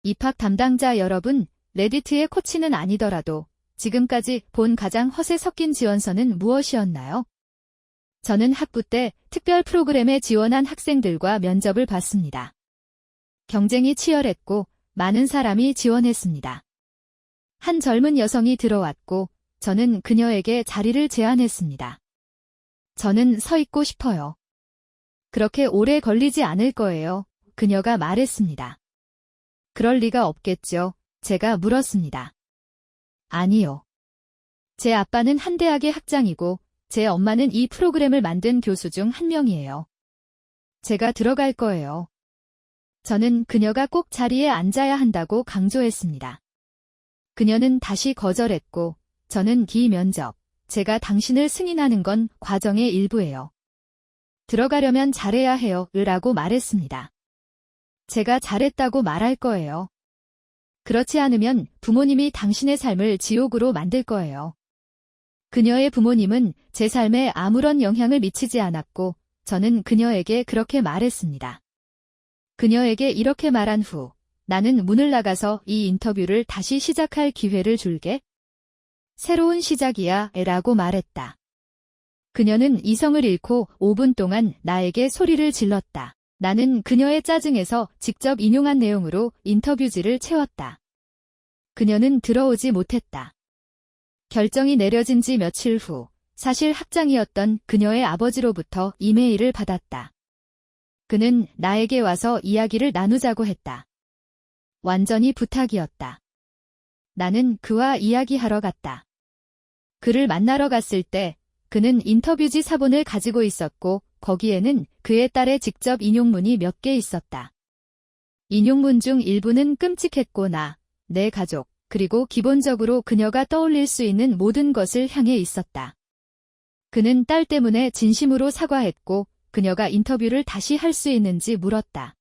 입학 담당자 여러분, 레디트의 코치는 아니더라도 지금까지 본 가장 허세 섞인 지원서는 무엇이었나요? 저는 학부 때 특별 프로그램에 지원한 학생들과 면접을 봤습니다. 경쟁이 치열했고 많은 사람이 지원했습니다. 한 젊은 여성이 들어왔고 저는 그녀에게 자리를 제안했습니다. 저는 서 있고 싶어요. 그렇게 오래 걸리지 않을 거예요. 그녀가 말했습니다. 그럴 리가 없겠죠. 제가 물었습니다. 아니요. 제 아빠는 한 대학의 학장이고 제 엄마는 이 프로그램을 만든 교수 중 한 명이에요. 제가 들어갈 거예요. 저는 그녀가 꼭 자리에 앉아야 한다고 강조했습니다. 그녀는 다시 거절했고 저는 기 면접, 제가 당신을 승인하는 건 과정의 일부예요. 들어가려면 잘해야 해요. 라고 말했습니다. 제가 잘했다고 말할 거예요. 그렇지 않으면 부모님이 당신의 삶을 지옥으로 만들 거예요. 그녀의 부모님은 제 삶에 아무런 영향을 미치지 않았고 저는 그녀에게 그렇게 말했습니다. 그녀에게 이렇게 말한 후 나는 문을 나가서 이 인터뷰를 다시 시작할 기회를 줄게. 새로운 시작이야 라고 말했다. 그녀는 이성을 잃고 5분 동안 나에게 소리를 질렀다. 나는 그녀의 짜증에서 직접 인용한 내용으로 인터뷰지를 채웠다. 그녀는 들어오지 못했다. 결정이 내려진 지 며칠 후 사실 학장이었던 그녀의 아버지로부터 이메일을 받았다. 그는 나에게 와서 이야기를 나누자고 했다. 완전히 부탁이었다. 나는 그와 이야기하러 갔다. 그를 만나러 갔을 때 그는 인터뷰지 사본을 가지고 있었고 거기에는 그의 딸의 직접 인용문이 몇 개 있었다. 인용문 중 일부는 끔찍했고 내 가족, 그리고 기본적으로 그녀가 떠올릴 수 있는 모든 것을 향해 있었다. 그는 딸 때문에 진심으로 사과했고 그녀가 인터뷰를 다시 할 수 있는지 물었다.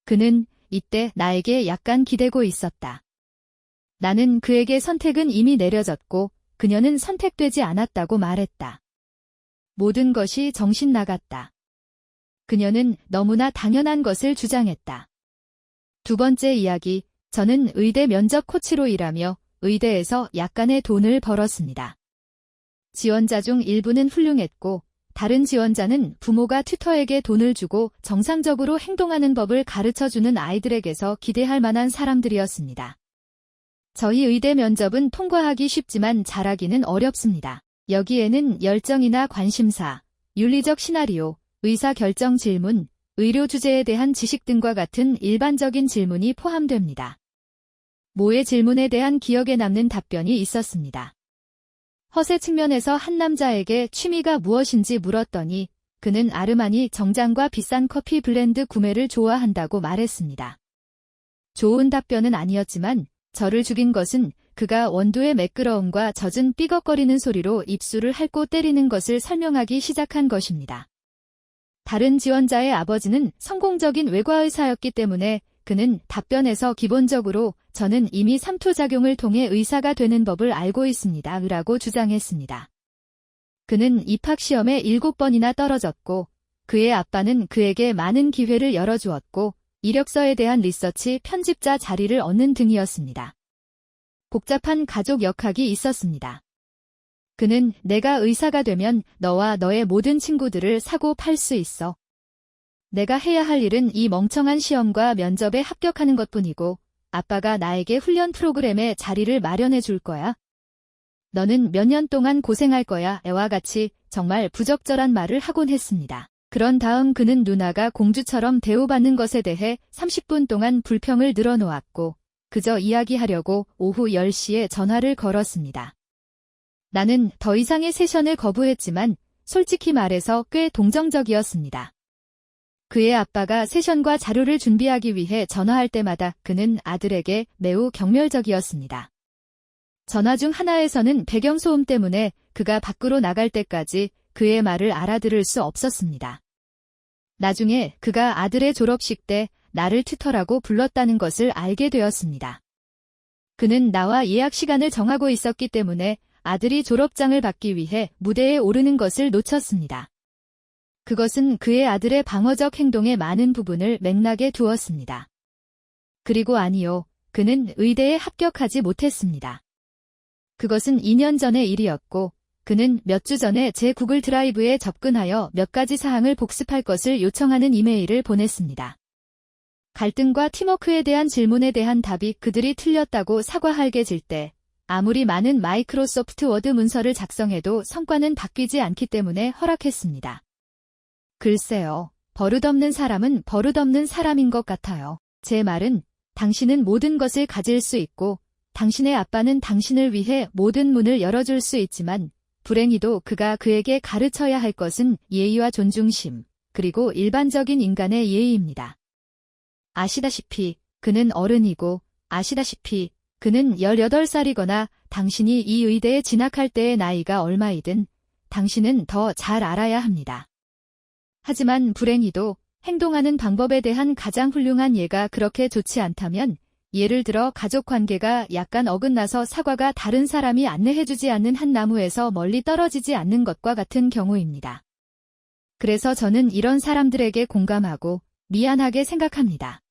그는 이때 나에게 약간 기대고 있었다. 나는 그에게 선택은 이미 내려졌고 그녀는 선택되지 않았다고 말했다. 모든 것이 정신 나갔다. 그녀는 너무나 당연한 것을 주장했다. 두 번째 이야기, 저는 의대 면접 코치로 일하며 의대에서 약간의 돈을 벌었습니다. 지원자 중 일부는 훌륭했고 다른 지원자는 부모가 튜터에게 돈을 주고 정상적으로 행동하는 법을 가르쳐주는 아이들에게서 기대할 만한 사람들이었습니다. 저희 의대 면접은 통과하기 쉽지만 잘하기는 어렵습니다. 여기에는 열정이나 관심사, 윤리적 시나리오, 의사결정 질문, 의료 주제에 대한 지식 등과 같은 일반적인 질문이 포함됩니다. 모의 질문에 대한 기억에 남는 답변이 있었습니다. 허세 측면에서 한 남자에게 취미가 무엇인지 물었더니 그는 아르마니 정장과 비싼 커피 블렌드 구매를 좋아한다고 말했습니다. 좋은 답변은 아니었지만 저를 죽인 것은 그가 원두의 매끄러움과 젖은 삐걱거리는 소리로 입술을 핥고 때리는 것을 설명하기 시작한 것입니다. 다른 지원자의 아버지는 성공적인 외과의사였기 때문에 그는 답변에서 기본적으로 저는 이미 삼투작용을 통해 의사가 되는 법을 알고 있습니다. 라고 주장했습니다. 그는 입학시험에 7번이나 떨어졌고 그의 아빠는 그에게 많은 기회를 열어주었고 이력서에 대한 리서치 편집자 자리를 얻는 등이었습니다. 복잡한 가족 역학이 있었습니다. 그는 내가 의사가 되면 너와 너의 모든 친구들을 사고 팔 수 있어. 내가 해야 할 일은 이 멍청한 시험과 면접에 합격하는 것뿐이고 아빠가 나에게 훈련 프로그램에 자리를 마련해 줄 거야. 너는 몇 년 동안 고생할 거야. 애와 같이 정말 부적절한 말을 하곤 했습니다. 그런 다음 그는 누나가 공주처럼 대우받는 것에 대해 30분 동안 불평을 늘어놓았고 그저 이야기하려고 오후 10시에 전화를 걸었습니다. 나는 더 이상의 세션을 거부했지만 솔직히 말해서 꽤 동정적이었습니다. 그의 아빠가 세션과 자료를 준비하기 위해 전화할 때마다 그는 아들에게 매우 경멸적이었습니다. 전화 중 하나에서는 배경소음 때문에 그가 밖으로 나갈 때까지 그의 말을 알아들을 수 없었습니다. 나중에 그가 아들의 졸업식 때 나를 튜터라고 불렀다는 것을 알게 되었습니다. 그는 나와 예약 시간을 정하고 있었기 때문에 아들이 졸업장을 받기 위해 무대에 오르는 것을 놓쳤습니다. 그것은 그의 아들의 방어적 행동의 많은 부분을 맥락에 두었습니다. 그리고 아니요. 그는 의대에 합격하지 못했습니다. 그것은 2년 전의 일이었고 그는 몇 주 전에 제 구글 드라이브에 접근하여 몇 가지 사항을 복습할 것을 요청하는 이메일을 보냈습니다. 갈등과 팀워크에 대한 질문에 대한 답이 그들이 틀렸다고 사과할게질 때 아무리 많은 마이크로소프트 워드 문서를 작성해도 성과는 바뀌지 않기 때문에 허락했습니다. 글쎄요. 버릇없는 사람은 버릇없는 사람인 것 같아요. 제 말은 당신은 모든 것을 가질 수 있고 당신의 아빠는 당신을 위해 모든 문을 열어줄 수 있지만 불행히도 그가 그에게 가르쳐야 할 것은 예의와 존중심, 그리고 일반적인 인간의 예의입니다. 아시다시피 그는 어른이고 아시다시피 그는 18살이거나 당신이 이 의대에 진학할 때의 나이가 얼마이든 당신은 더 잘 알아야 합니다. 하지만 불행히도 행동하는 방법에 대한 가장 훌륭한 예가 그렇게 좋지 않다면 예를 들어 가족관계가 약간 어긋나서 사과가 다른 사람이 안내해주지 않는 한 나무에서 멀리 떨어지지 않는 것과 같은 경우입니다. 그래서 저는 이런 사람들에게 공감하고 미안하게 생각합니다.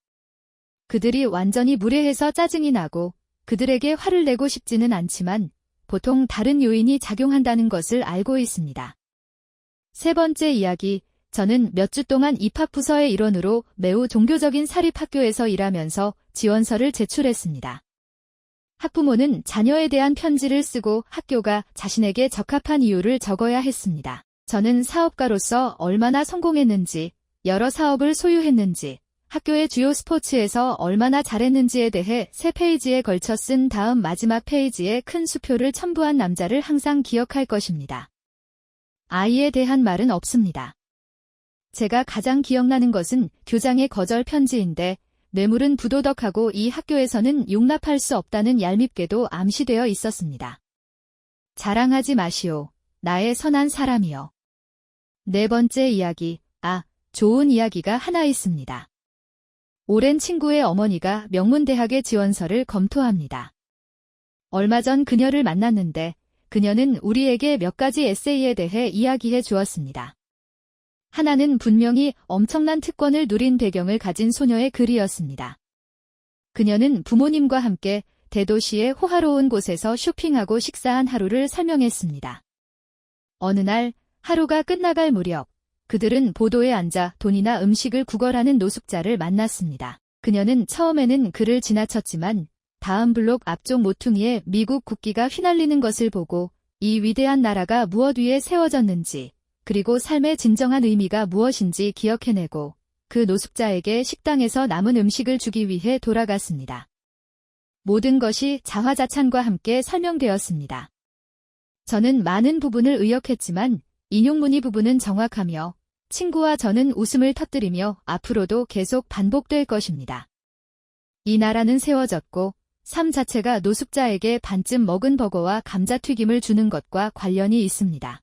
그들이 완전히 무례해서 짜증이 나고 그들에게 화를 내고 싶지는 않지만 보통 다른 요인이 작용한다는 것을 알고 있습니다. 세 번째 이야기, 저는 몇 주 동안 입학부서의 일원으로 매우 종교적인 사립학교에서 일하면서 지원서를 제출했습니다. 학부모는 자녀에 대한 편지를 쓰고 학교가 자신에게 적합한 이유를 적어야 했습니다. 저는 사업가로서 얼마나 성공했는지, 여러 사업을 소유했는지, 학교의 주요 스포츠에서 얼마나 잘했는지에 대해 3페이지에 걸쳐 쓴 다음 마지막 페이지에 큰 수표를 첨부한 남자를 항상 기억할 것입니다. 아이에 대한 말은 없습니다. 제가 가장 기억나는 것은 교장의 거절 편지인데 뇌물은 부도덕하고 이 학교에서는 용납할 수 없다는 얄밉게도 암시되어 있었습니다. 자랑하지 마시오. 나의 선한 사람이여. 네 번째 이야기, 좋은 이야기가 하나 있습니다. 오랜 친구의 어머니가 명문대학의 지원서를 검토합니다. 얼마 전 그녀를 만났는데 그녀는 우리에게 몇 가지 에세이에 대해 이야기해 주었습니다. 하나는 분명히 엄청난 특권을 누린 배경을 가진 소녀의 글이었습니다. 그녀는 부모님과 함께 대도시의 호화로운 곳에서 쇼핑하고 식사한 하루를 설명했습니다. 어느 날 하루가 끝나갈 무렵 그들은 보도에 앉아 돈이나 음식을 구걸하는 노숙자를 만났습니다. 그녀는 처음에는 그를 지나쳤지만 다음 블록 앞쪽 모퉁이에 미국 국기가 휘날리는 것을 보고 이 위대한 나라가 무엇 위에 세워졌는지 그리고 삶의 진정한 의미가 무엇인지 기억해내고 그 노숙자에게 식당에서 남은 음식을 주기 위해 돌아갔습니다. 모든 것이 자화자찬과 함께 설명되었습니다. 저는 많은 부분을 의역했지만 인용문의 부분은 정확하며 친구와 저는 웃음을 터뜨리며 앞으로도 계속 반복될 것입니다. 이 나라는 세워졌고 삶 자체가 노숙자에게 반쯤 먹은 버거와 감자튀김을 주는 것과 관련이 있습니다.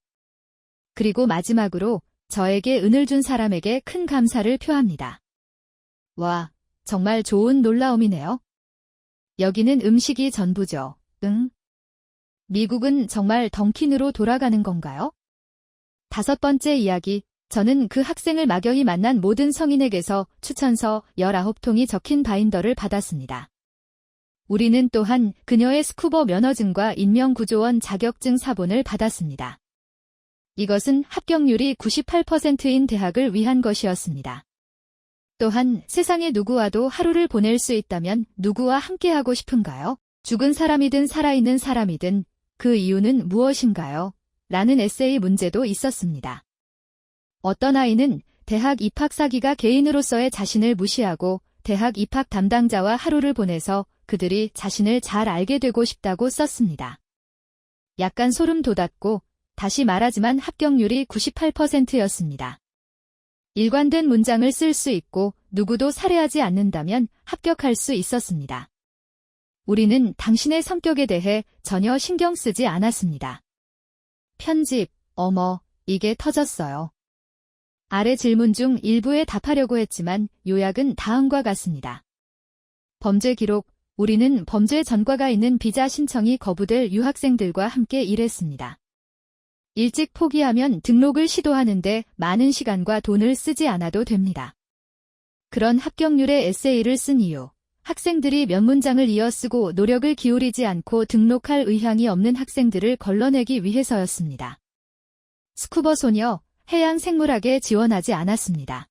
그리고 마지막으로 저에게 은을 준 사람에게 큰 감사를 표합니다. 와, 정말 좋은 놀라움이네요. 여기는 음식이 전부죠. 응? 미국은 정말 던킨으로 돌아가는 건가요? 다섯 번째 이야기, 저는 그 학생을 막연히 만난 모든 성인에게서 추천서 19통이 적힌 바인더를 받았습니다. 우리는 또한 그녀의 스쿠버 면허증과 인명구조원 자격증 사본을 받았습니다. 이것은 합격률이 98%인 대학을 위한 것이었습니다. 또한 세상의 누구와도 하루를 보낼 수 있다면 누구와 함께하고 싶은가요? 죽은 사람이든 살아있는 사람이든 그 이유는 무엇인가요? 라는 에세이 문제도 있었습니다. 어떤 아이는 대학 입학 사기가 개인으로서의 자신을 무시하고 대학 입학 담당자와 하루를 보내서 그들이 자신을 잘 알게 되고 싶다고 썼습니다. 약간 소름 돋았고 다시 말하지만 합격률이 98%였습니다. 일관된 문장을 쓸 수 있고 누구도 살해하지 않는다면 합격할 수 있었습니다. 우리는 당신의 성격에 대해 전혀 신경 쓰지 않았습니다. 편집, 어머, 이게 터졌어요. 아래 질문 중 일부에 답하려고 했지만 요약은 다음과 같습니다. 범죄 기록, 우리는 범죄 전과가 있는 비자 신청이 거부될 유학생들과 함께 일했습니다. 일찍 포기하면 등록을 시도하는데 많은 시간과 돈을 쓰지 않아도 됩니다. 그런 합격률의 에세이를 쓴 이유, 학생들이 몇 문장을 이어 쓰고 노력을 기울이지 않고 등록할 의향이 없는 학생들을 걸러내기 위해서였습니다. 스쿠버 소녀, 해양 생물학에 지원하지 않았습니다.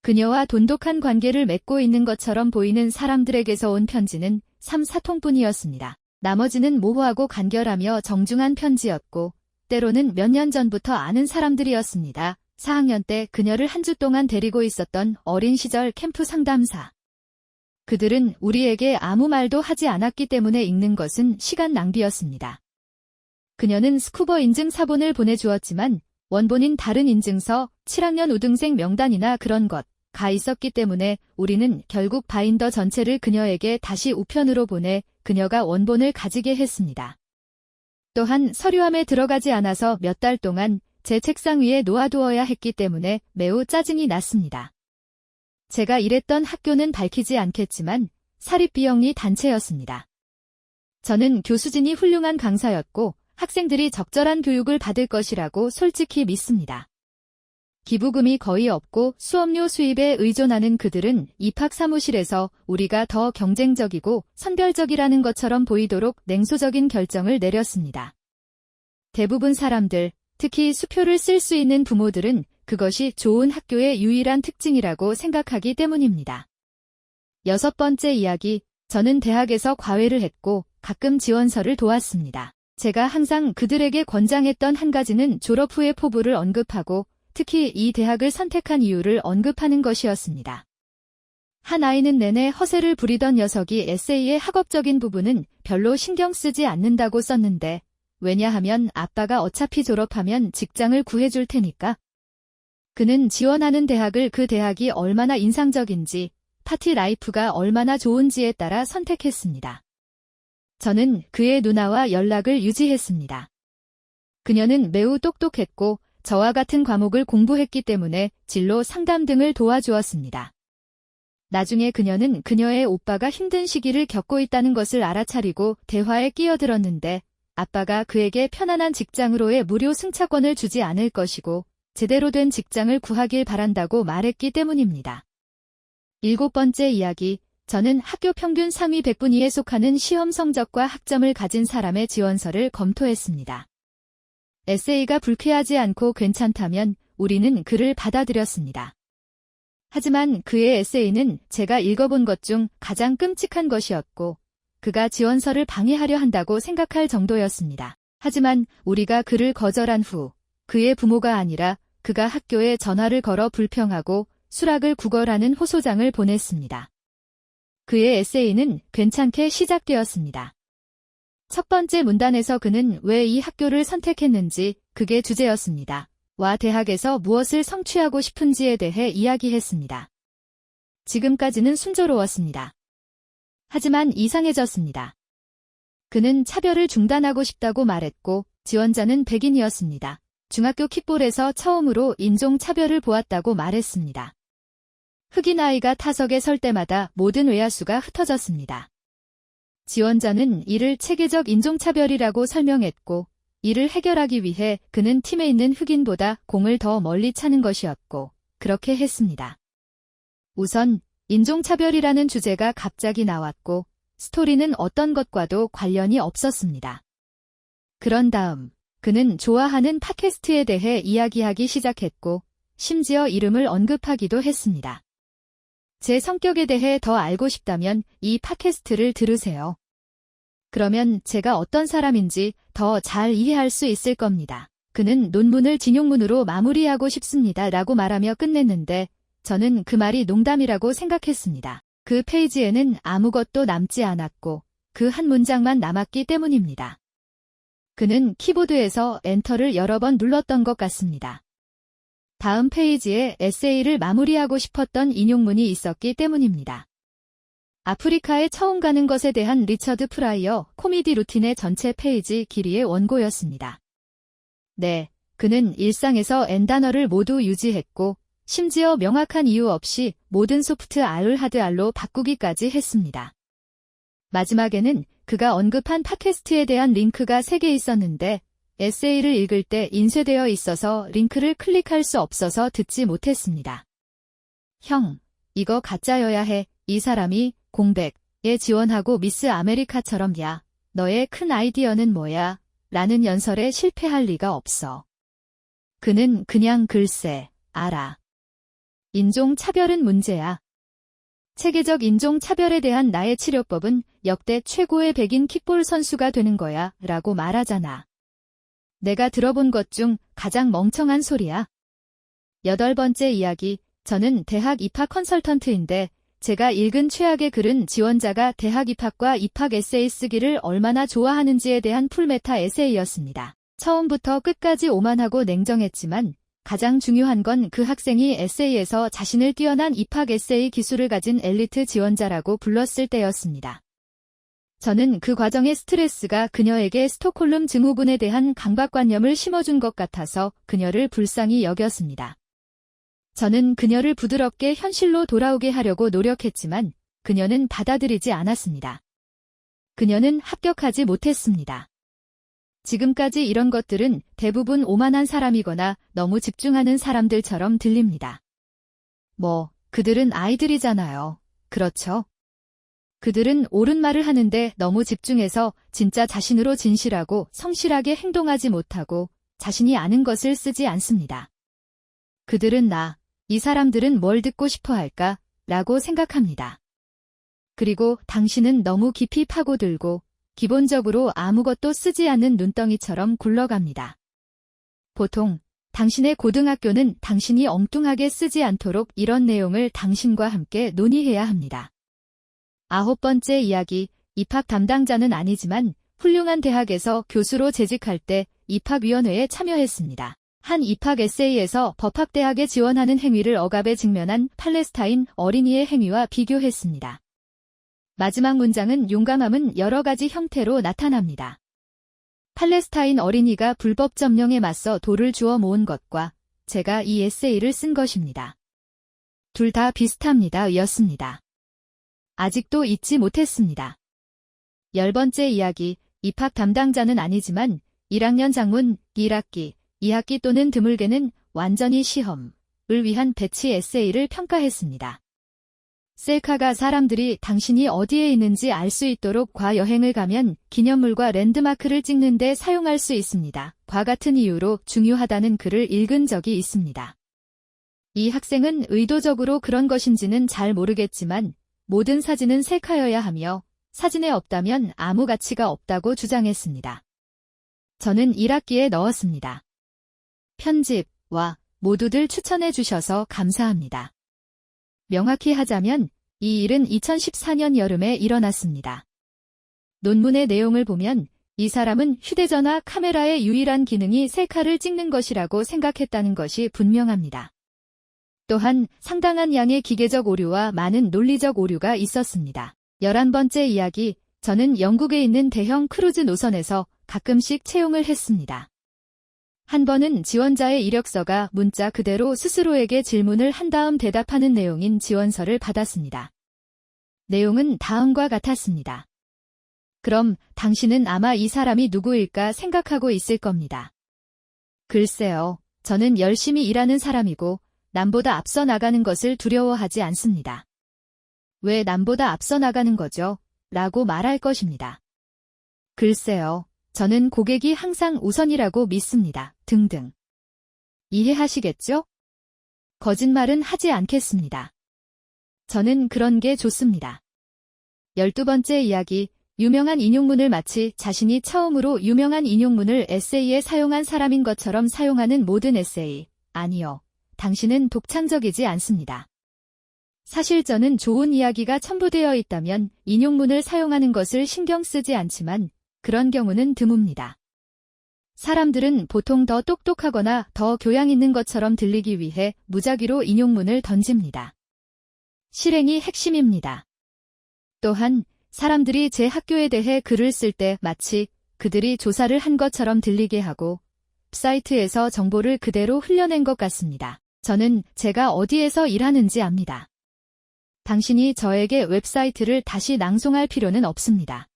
그녀와 돈독한 관계를 맺고 있는 것처럼 보이는 사람들에게서 온 편지는 3, 4통뿐이었습니다. 나머지는 모호하고 간결하며 정중한 편지였고 때로는 몇 년 전부터 아는 사람들이었습니다. 4학년 때 그녀를 한 주 동안 데리고 있었던 어린 시절 캠프 상담사. 그들은 우리에게 아무 말도 하지 않았기 때문에 읽는 것은 시간 낭비였습니다. 그녀는 스쿠버 인증 사본을 보내주었지만 원본인 다른 인증서, 7학년 우등생 명단이나 그런 것가 있었기 때문에 우리는 결국 바인더 전체를 그녀에게 다시 우편으로 보내 그녀가 원본을 가지게 했습니다. 또한 서류함에 들어가지 않아서 몇 달 동안 제 책상 위에 놓아두어야 했기 때문에 매우 짜증이 났습니다. 제가 일했던 학교는 밝히지 않겠지만 사립비영리 단체였습니다. 저는 교수진이 훌륭한 강사였고 학생들이 적절한 교육을 받을 것이라고 솔직히 믿습니다. 기부금이 거의 없고 수업료 수입에 의존하는 그들은 입학 사무실에서 우리가 더 경쟁적이고 선별적이라는 것처럼 보이도록 냉소적인 결정을 내렸습니다. 대부분 사람들, 특히 수표를 쓸 수 있는 부모들은 그것이 좋은 학교의 유일한 특징이라고 생각하기 때문입니다. 6번째 이야기, 저는 대학에서 과외를 했고 가끔 지원서를 도왔습니다. 제가 항상 그들에게 권장했던 한 가지는 졸업 후의 포부를 언급하고 특히 이 대학을 선택한 이유를 언급하는 것이었습니다. 한 아이는 내내 허세를 부리던 녀석이 에세이의 학업적인 부분은 별로 신경 쓰지 않는다고 썼는데 왜냐하면 아빠가 어차피 졸업하면 직장을 구해줄 테니까. 그는 지원하는 대학을 그 대학이 얼마나 인상적인지, 파티 라이프가 얼마나 좋은지에 따라 선택했습니다. 저는 그의 누나와 연락을 유지했습니다. 그녀는 매우 똑똑했고 저와 같은 과목을 공부했기 때문에 진로 상담 등을 도와주었습니다. 나중에 그녀는 그녀의 오빠가 힘든 시기를 겪고 있다는 것을 알아차리고 대화에 끼어들었는데 아빠가 그에게 편안한 직장으로의 무료 승차권을 주지 않을 것이고 제대로 된 직장을 구하길 바란다고 말했기 때문입니다. 7번째 이야기, 저는 학교 평균 상위 100분위에 속하는 시험 성적과 학점을 가진 사람의 지원서를 검토했습니다. 에세이가 불쾌하지 않고 괜찮다면 우리는 그를 받아들였습니다. 하지만 그의 에세이는 제가 읽어본 것 중 가장 끔찍한 것이었고 그가 지원서를 방해하려 한다고 생각할 정도였습니다. 하지만 우리가 그를 거절한 후 그의 부모가 아니라 그가 학교에 전화를 걸어 불평하고 수락을 구걸하는 호소장을 보냈습니다. 그의 에세이는 괜찮게 시작되었습니다. 첫 번째 문단에서 그는 왜 이 학교를 선택했는지, 그게 주제였습니다. 와 대학에서 무엇을 성취하고 싶은지에 대해 이야기했습니다. 지금까지는 순조로웠습니다. 하지만 이상해졌습니다. 그는 차별을 중단하고 싶다고 말했고 지원자는 백인이었습니다. 중학교 킥볼에서 처음으로 인종차별을 보았다고 말했습니다. 흑인 아이가 타석에 설 때마다 모든 외야수가 흩어졌습니다. 지원자는 이를 체계적 인종차별이라고 설명했고 이를 해결하기 위해 그는 팀에 있는 흑인보다 공을 더 멀리 차는 것이었고 그렇게 했습니다. 우선 인종차별이라는 주제가 갑자기 나왔고 스토리는 어떤 것과도 관련이 없었습니다. 그런 다음 그는 좋아하는 팟캐스트에 대해 이야기하기 시작했고 심지어 이름을 언급하기도 했습니다. 제 성격에 대해 더 알고 싶다면 이 팟캐스트를 들으세요. 그러면 제가 어떤 사람인지 더 잘 이해할 수 있을 겁니다. 그는 논문을 진용문으로 마무리하고 싶습니다 라고 말하며 끝냈는데 저는 그 말이 농담이라고 생각했습니다. 그 페이지에는 아무것도 남지 않았고 그 한 문장만 남았기 때문입니다. 그는 키보드에서 엔터를 여러 번 눌렀던 것 같습니다. 다음 페이지에 에세이를 마무리하고 싶었던 인용문이 있었기 때문입니다. 아프리카에 처음 가는 것에 대한 리처드 프라이어 코미디 루틴의 전체 페이지 길이의 원고였습니다. 네, 그는 일상에서 N단어를 모두 유지했고 심지어 명확한 이유 없이 모든 소프트 R을 하드 R로 바꾸기까지 했습니다. 마지막에는 그가 언급한 팟캐스트에 대한 링크가 3개 있었는데 에세이를 읽을 때 인쇄되어 있어서 링크를 클릭할 수 없어서 듣지 못했습니다. 형, 이거 가짜여야 해. 이 사람이 공백에 지원하고 미스 아메리카처럼 야, 너의 큰 아이디어는 뭐야? 라는 연설에 실패할 리가 없어. 그는 그냥 글쎄, 알아. 인종차별은 문제야. 체계적 인종차별에 대한 나의 치료법은 역대 최고의 백인 킥볼 선수가 되는 거야 라고 말하잖아. 내가 들어본 것 중 가장 멍청한 소리야. 8번째 이야기, 저는 대학 입학 컨설턴트인데 제가 읽은 최악의 글은 지원자가 대학 입학과 입학 에세이 쓰기를 얼마나 좋아하는지에 대한 풀메타 에세이였습니다. 처음부터 끝까지 오만하고 냉정했지만 가장 중요한 건 그 학생이 에세이에서 자신을 뛰어난 입학 에세이 기술을 가진 엘리트 지원자라고 불렀을 때였습니다. 저는 그 과정의 스트레스가 그녀에게 스톡홀름 증후군에 대한 강박관념을 심어준 것 같아서 그녀를 불쌍히 여겼습니다. 저는 그녀를 부드럽게 현실로 돌아오게 하려고 노력했지만 그녀는 받아들이지 않았습니다. 그녀는 합격하지 못했습니다. 지금까지 이런 것들은 대부분 오만한 사람이거나 너무 집중하는 사람들처럼 들립니다. 그들은 아이들이잖아요. 그렇죠? 그들은 옳은 말을 하는데 너무 집중해서 진짜 자신으로 진실하고 성실하게 행동하지 못하고 자신이 아는 것을 쓰지 않습니다. 그들은 이 사람들은 뭘 듣고 싶어 할까? 라고 생각합니다. 그리고 당신은 너무 깊이 파고들고 기본적으로 아무것도 쓰지 않는 눈덩이처럼 굴러갑니다. 보통 당신의 고등학교는 당신이 엉뚱하게 쓰지 않도록 이런 내용을 당신과 함께 논의해야 합니다. 9번째 이야기, 입학 담당자는 아니지만 훌륭한 대학에서 교수로 재직할 때 입학위원회에 참여했습니다. 한 입학 에세이에서 법학대학에 지원하는 행위를 억압에 직면한 팔레스타인 어린이의 행위와 비교했습니다. 마지막 문장은 용감함은 여러 가지 형태로 나타납니다. 팔레스타인 어린이가 불법 점령에 맞서 돌을 주워 모은 것과 제가 이 에세이를 쓴 것입니다. 둘 다 비슷합니다. 였습니다. 아직도 잊지 못했습니다. 10번째 이야기, 입학 담당자는 아니지만 1학년 장문 1학기, 2학기 또는 드물게는 완전히 시험을 위한 배치 에세이를 평가했습니다. 셀카가 사람들이 당신이 어디에 있는지 알 수 있도록 과여행을 가면 기념물과 랜드마크를 찍는 데 사용할 수 있습니다. 과 같은 이유로 중요하다는 글을 읽은 적이 있습니다. 이 학생은 의도적으로 그런 것인지는 잘 모르겠지만 모든 사진은 셀카여야 하며 사진에 없다면 아무 가치가 없다고 주장했습니다. 저는 1학기에 넣었습니다. 편집와 모두들 추천해 주셔서 감사합니다. 명확히 하자면 이 일은 2014년 여름에 일어났습니다. 논문의 내용을 보면 이 사람은 휴대전화 카메라의 유일한 기능이 셀카를 찍는 것이라고 생각했다는 것이 분명합니다. 또한 상당한 양의 기계적 오류와 많은 논리적 오류가 있었습니다. 11번째 이야기, 저는 영국에 있는 대형 크루즈 노선에서 가끔씩 채용을 했습니다. 한 번은 지원자의 이력서가 문자 그대로 스스로에게 질문을 한 다음 대답하는 내용인 지원서를 받았습니다. 내용은 다음과 같았습니다. 그럼 당신은 아마 이 사람이 누구일까 생각하고 있을 겁니다. 글쎄요, 저는 열심히 일하는 사람이고 남보다 앞서 나가는 것을 두려워하지 않습니다. 왜 남보다 앞서 나가는 거죠? 라고 말할 것입니다. 글쎄요, 저는 고객이 항상 우선이라고 믿습니다. 등등. 이해하시겠죠? 거짓말은 하지 않겠습니다. 저는 그런 게 좋습니다. 12번째 이야기, 유명한 인용문을 마치 자신이 처음으로 유명한 인용문을 에세이에 사용한 사람인 것처럼 사용하는 모든 에세이. 아니요, 당신은 독창적이지 않습니다. 사실 저는 좋은 이야기가 첨부되어 있다면 인용문을 사용하는 것을 신경 쓰지 않지만 그런 경우는 드뭅니다. 사람들은 보통 더 똑똑하거나 더 교양 있는 것처럼 들리기 위해 무작위로 인용문을 던집니다. 실행이 핵심입니다. 또한 사람들이 제 학교에 대해 글을 쓸 때 마치 그들이 조사를 한 것처럼 들리게 하고 웹사이트에서 정보를 그대로 흘려낸 것 같습니다. 저는 제가 어디에서 일하는지 압니다. 당신이 저에게 웹사이트를 다시 낭송할 필요는 없습니다.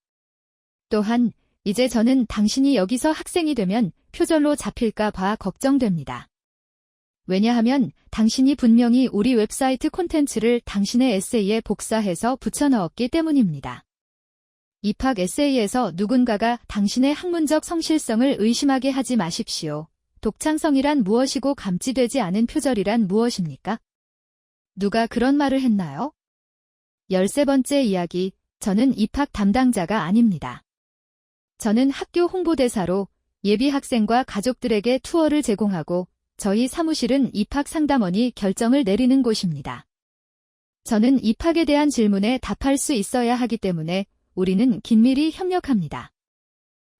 또한 이제 저는 당신이 여기서 학생이 되면 표절로 잡힐까 봐 걱정됩니다. 왜냐하면 당신이 분명히 우리 웹사이트 콘텐츠를 당신의 에세이에 복사해서 붙여넣었기 때문입니다. 입학 에세이에서 누군가가 당신의 학문적 성실성을 의심하게 하지 마십시오. 독창성이란 무엇이고 감지되지 않은 표절이란 무엇입니까? 누가 그런 말을 했나요? 13번째 이야기, 저는 입학 담당자가 아닙니다. 저는 학교 홍보대사로 예비 학생과 가족들에게 투어를 제공하고 저희 사무실은 입학 상담원이 결정을 내리는 곳입니다. 저는 입학에 대한 질문에 답할 수 있어야 하기 때문에 우리는 긴밀히 협력합니다.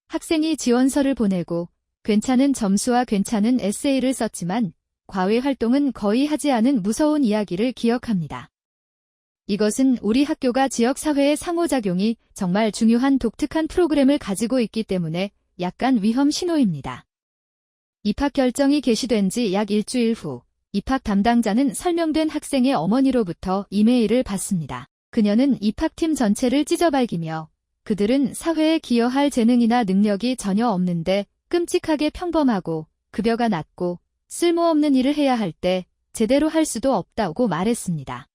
학생이 지원서를 보내고 괜찮은 점수와 괜찮은 에세이를 썼지만 과외 활동은 거의 하지 않은 무서운 이야기를 기억합니다. 이것은 우리 학교가 지역사회의 상호작용이 정말 중요한 독특한 프로그램을 가지고 있기 때문에 약간 위험 신호입니다. 입학 결정이 게시된 지 약 일주일 후 입학 담당자는 설명된 학생의 어머니로부터 이메일을 받습니다. 그녀는 입학팀 전체를 찢어발기며 그들은 사회에 기여할 재능이나 능력이 전혀 없는데 끔찍하게 평범하고 급여가 낮고 쓸모없는 일을 해야 할 때 제대로 할 수도 없다고 말했습니다.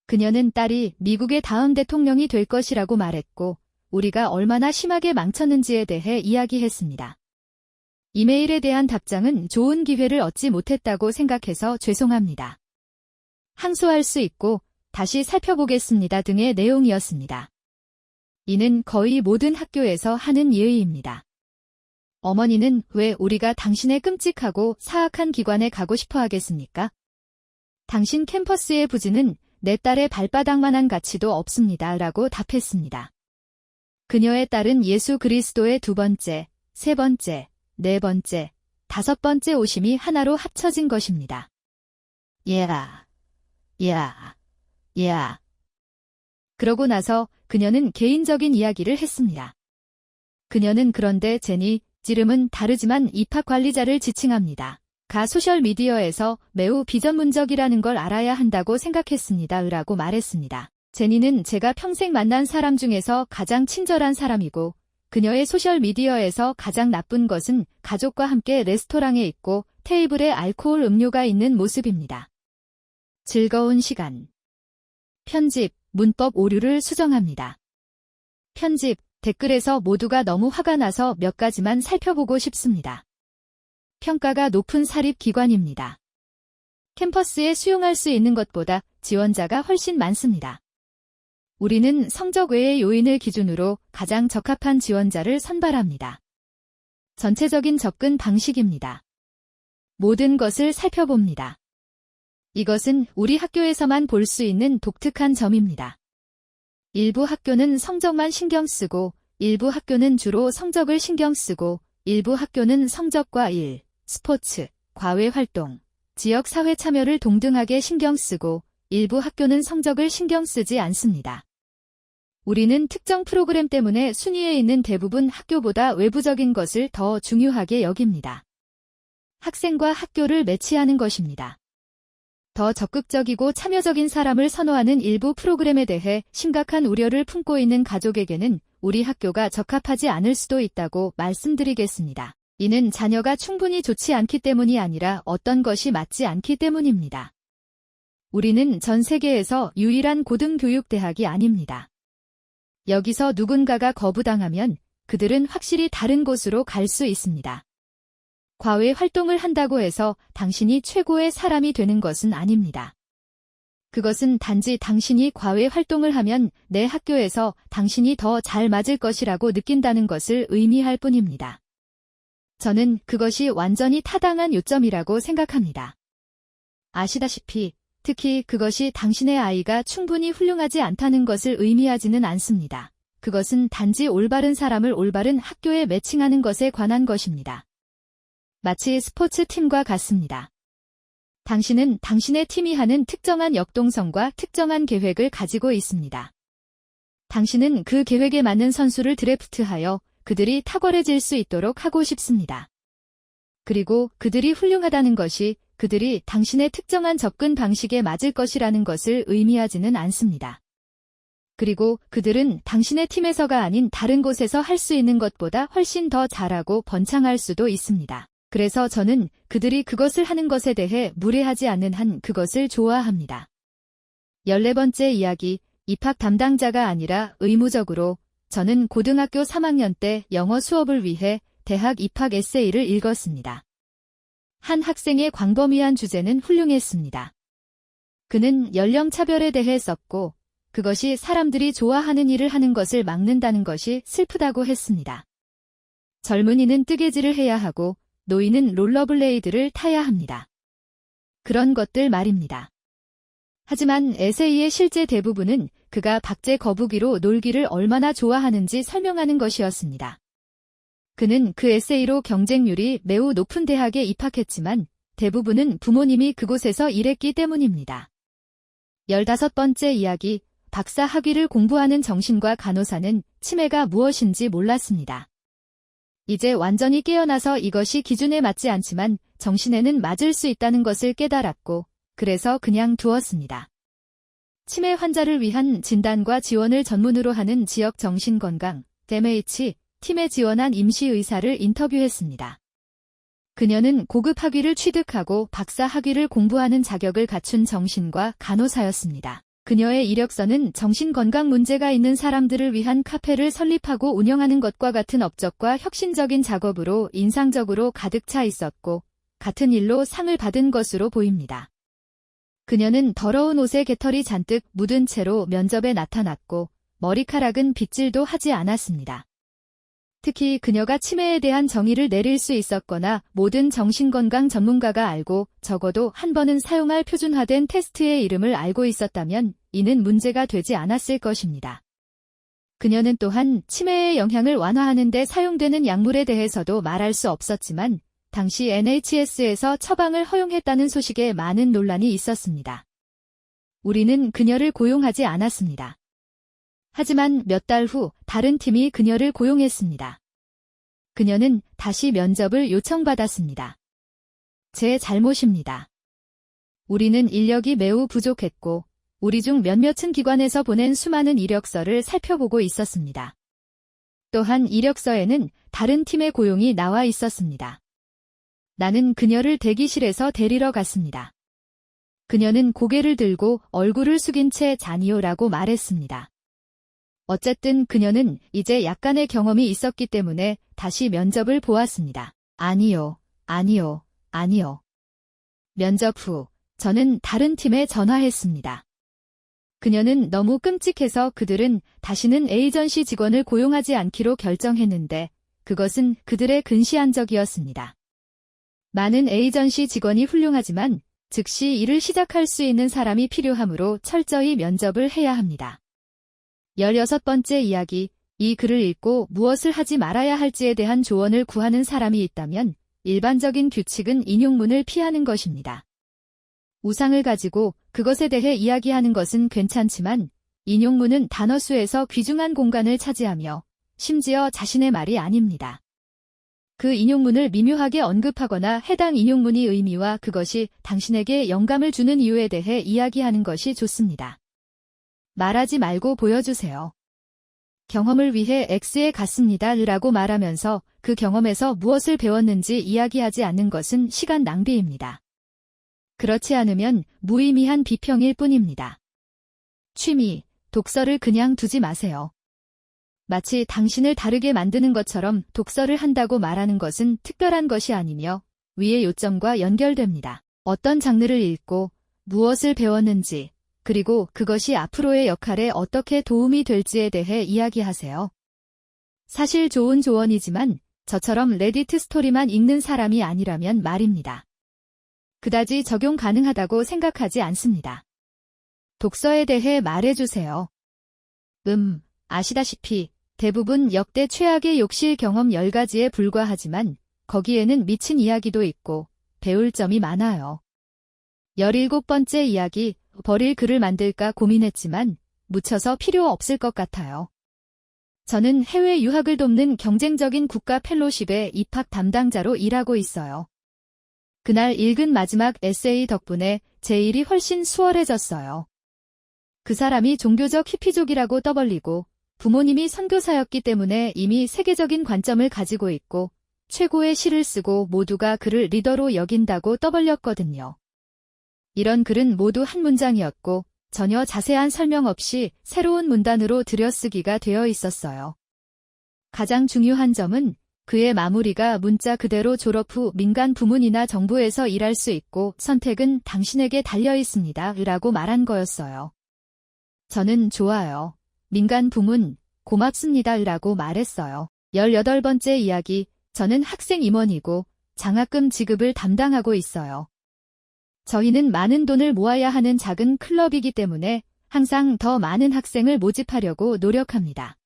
그녀는 딸이 미국의 다음 대통령이 될 것이라고 말했고 우리가 얼마나 심하게 망쳤는지에 대해 이야기했습니다. 이메일에 대한 답장은 좋은 기회를 얻지 못했다고 생각해서 죄송합니다. 항소할 수 있고 다시 살펴보겠습니다 등의 내용이었습니다. 이는 거의 모든 학교에서 하는 예의입니다. 어머니는 왜 우리가 당신의 끔찍하고 사악한 기관에 가고 싶어 하겠습니까? 당신 캠퍼스의 부지는 내 딸의 발바닥만한 가치도 없습니다. 라고 답했습니다. 그녀의 딸은 예수 그리스도의 두 번째, 세 번째, 네 번째, 다섯 번째 오심이 하나로 합쳐진 것입니다. 그러고 나서 그녀는 개인적인 이야기를 했습니다. 그녀는 그런데 제니, 지름은 다르지만 입학 관리자를 지칭합니다. 가 소셜미디어에서 매우 비전문적이라는 걸 알아야 한다고 생각했습니다. 라고 말했습니다. 제니는 제가 평생 만난 사람 중에서 가장 친절한 사람이고 그녀의 소셜미디어에서 가장 나쁜 것은 가족과 함께 레스토랑에 있고 테이블에 알코올 음료가 있는 모습입니다. 즐거운 시간. 편집, 문법 오류를 수정합니다. 편집, 댓글에서 모두가 너무 화가 나서 몇 가지만 살펴보고 싶습니다. 평가가 높은 사립기관입니다. 캠퍼스에 수용할 수 있는 것보다 지원자가 훨씬 많습니다. 우리는 성적 외의 요인을 기준으로 가장 적합한 지원자를 선발합니다. 전체적인 접근 방식입니다. 모든 것을 살펴봅니다. 이것은 우리 학교에서만 볼 수 있는 독특한 점입니다. 일부 학교는 성적만 신경 쓰고, 일부 학교는 주로 성적을 신경 쓰고, 일부 학교는 성적과 일, 스포츠, 과외 활동, 지역 사회 참여를 동등하게 신경 쓰고, 일부 학교는 성적을 신경 쓰지 않습니다. 우리는 특정 프로그램 때문에 순위에 있는 대부분 학교보다 외부적인 것을 더 중요하게 여깁니다. 학생과 학교를 매치하는 것입니다. 더 적극적이고 참여적인 사람을 선호하는 일부 프로그램에 대해 심각한 우려를 품고 있는 가족에게는 우리 학교가 적합하지 않을 수도 있다고 말씀드리겠습니다. 이는 자녀가 충분히 좋지 않기 때문이 아니라 어떤 것이 맞지 않기 때문입니다. 우리는 전 세계에서 유일한 고등교육대학이 아닙니다. 여기서 누군가가 거부당하면 그들은 확실히 다른 곳으로 갈 수 있습니다. 과외 활동을 한다고 해서 당신이 최고의 사람이 되는 것은 아닙니다. 그것은 단지 당신이 과외 활동을 하면 내 학교에서 당신이 더 잘 맞을 것이라고 느낀다는 것을 의미할 뿐입니다. 저는 그것이 완전히 타당한 요점이라고 생각합니다. 아시다시피 특히 그것이 당신의 아이가 충분히 훌륭하지 않다는 것을 의미하지는 않습니다. 그것은 단지 올바른 사람을 올바른 학교에 매칭하는 것에 관한 것입니다. 마치 스포츠팀과 같습니다. 당신은 당신의 팀이 하는 특정한 역동성과 특정한 계획을 가지고 있습니다. 당신은 그 계획에 맞는 선수를 드래프트하여 그들이 탁월해질 수 있도록 하고 싶습니다. 그리고 그들이 훌륭하다는 것이 그들이 당신의 특정한 접근 방식에 맞을 것이라는 것을 의미하지는 않습니다. 그리고 그들은 당신의 팀에서가 아닌 다른 곳에서 할 수 있는 것보다 훨씬 더 잘하고 번창할 수도 있습니다. 그래서 저는 그들이 그것을 하는 것에 대해 무례하지 않는 한 그것을 좋아합니다. 14번째 이야기, 입학 담당자가 아니라 의무적으로. 저는 고등학교 3학년 때 영어 수업을 위해 대학 입학 에세이를 읽었습니다. 한 학생의 광범위한 주제는 훌륭했습니다. 그는 연령 차별에 대해 썼고 그것이 사람들이 좋아하는 일을 하는 것을 막는다는 것이 슬프다고 했습니다. 젊은이는 뜨개질을 해야 하고 노인은 롤러블레이드를 타야 합니다. 그런 것들 말입니다. 하지만 에세이의 실제 대부분은 그가 박제 거북이로 놀기를 얼마나 좋아하는지 설명하는 것이었습니다. 그는 그 에세이로 경쟁률이 매우 높은 대학에 입학했지만 대부분은 부모님이 그곳에서 일했기 때문입니다. 15번째 이야기, 박사 학위를 공부하는 정신과 간호사는 치매가 무엇인지 몰랐습니다. 이제 완전히 깨어나서 이것이 기준에 맞지 않지만 정신에는 맞을 수 있다는 것을 깨달았고 그래서 그냥 두었습니다. 치매 환자를 위한 진단과 지원을 전문으로 하는 지역 정신건강 MH 팀에 지원한 임시의사를 인터뷰했습니다. 그녀는 고급 학위를 취득하고 박사 학위를 공부하는 자격을 갖춘 정신과 간호사였습니다. 그녀의 이력서는 정신건강 문제가 있는 사람들을 위한 카페를 설립하고 운영하는 것과 같은 업적과 혁신적인 작업으로 인상적으로 가득 차 있었고 같은 일로 상을 받은 것으로 보입니다. 그녀는 더러운 옷에 개털이 잔뜩 묻은 채로 면접에 나타났고 머리카락은 빗질도 하지 않았습니다. 특히 그녀가 치매에 대한 정의를 내릴 수 있었거나 모든 정신건강 전문가가 알고 적어도 한 번은 사용할 표준화된 테스트의 이름을 알고 있었다면 이는 문제가 되지 않았을 것입니다. 그녀는 또한 치매의 영향을 완화하는 데 사용되는 약물에 대해서도 말할 수 없었지만 당시 NHS에서 처방을 허용했다는 소식에 많은 논란이 있었습니다. 우리는 그녀를 고용하지 않았습니다. 하지만 몇 달 후 다른 팀이 그녀를 고용했습니다. 그녀는 다시 면접을 요청받았습니다. 제 잘못입니다. 우리는 인력이 매우 부족했고 우리 중 몇몇은 기관에서 보낸 수많은 이력서를 살펴보고 있었습니다. 또한 이력서에는 다른 팀의 고용이 나와 있었습니다. 나는 그녀를 대기실에서 데리러 갔습니다. 그녀는 고개를 들고 얼굴을 숙인 채 자니요라고 말했습니다. 어쨌든 그녀는 이제 약간의 경험이 있었기 때문에 다시 면접을 보았습니다. 아니요, 아니요, 아니요. 면접 후 저는 다른 팀에 전화했습니다. 그녀는 너무 끔찍해서 그들은 다시는 에이전시 직원을 고용하지 않기로 결정했는데 그것은 그들의 근시안적이었습니다. 많은 에이전시 직원이 훌륭하지만 즉시 일을 시작할 수 있는 사람이 필요하므로 철저히 면접을 해야 합니다. 16번째 이야기, 이 글을 읽고 무엇을 하지 말아야 할지에 대한 조언을 구하는 사람이 있다면 일반적인 규칙은 인용문을 피하는 것입니다. 우상을 가지고 그것에 대해 이야기하는 것은 괜찮지만 인용문은 단어수에서 귀중한 공간을 차지하며 심지어 자신의 말이 아닙니다. 그 인용문을 미묘하게 언급하거나 해당 인용문의 의미와 그것이 당신에게 영감을 주는 이유에 대해 이야기하는 것이 좋습니다. 말하지 말고 보여주세요. 경험을 위해 X에 갔습니다. 라고 말하면서 그 경험에서 무엇을 배웠는지 이야기하지 않는 것은 시간 낭비입니다. 그렇지 않으면 무의미한 비평일 뿐입니다. 취미, 독서를 그냥 두지 마세요. 마치 당신을 다르게 만드는 것처럼 독서를 한다고 말하는 것은 특별한 것이 아니며 위의 요점과 연결됩니다. 어떤 장르를 읽고 무엇을 배웠는지 그리고 그것이 앞으로의 역할에 어떻게 도움이 될지에 대해 이야기하세요. 사실 좋은 조언이지만 저처럼 레디트 스토리만 읽는 사람이 아니라면 말입니다. 그다지 적용 가능하다고 생각하지 않습니다. 독서에 대해 말해주세요. 아시다시피 대부분 역대 최악의 욕실 경험 10가지에 불과하지만 거기에는 미친 이야기도 있고 배울 점이 많아요. 17번째 이야기, 버릴 글을 만들까 고민했지만 묻혀서 필요 없을 것 같아요. 저는 해외 유학을 돕는 경쟁적인 국가 펠로십의 입학 담당자로 일하고 있어요. 그날 읽은 마지막 에세이 덕분에 제 일이 훨씬 수월해졌어요. 그 사람이 종교적 히피족이라고 떠벌리고 부모님이 선교사였기 때문에 이미 세계적인 관점을 가지고 있고 최고의 시를 쓰고 모두가 그를 리더로 여긴다고 떠벌렸거든요. 이런 글은 모두 한 문장이었고 전혀 자세한 설명 없이 새로운 문단으로 들여쓰기가 되어 있었어요. 가장 중요한 점은 그의 마무리가 문자 그대로 졸업 후 민간 부문이나 정부에서 일할 수 있고 선택은 당신에게 달려 있습니다. 라고 말한 거였어요. 저는 좋아요. 민간 부문, 고맙습니다. 라고 말했어요. 18번째 이야기, 저는 학생 임원이고 장학금 지급을 담당하고 있어요. 저희는 많은 돈을 모아야 하는 작은 클럽이기 때문에 항상 더 많은 학생을 모집하려고 노력합니다.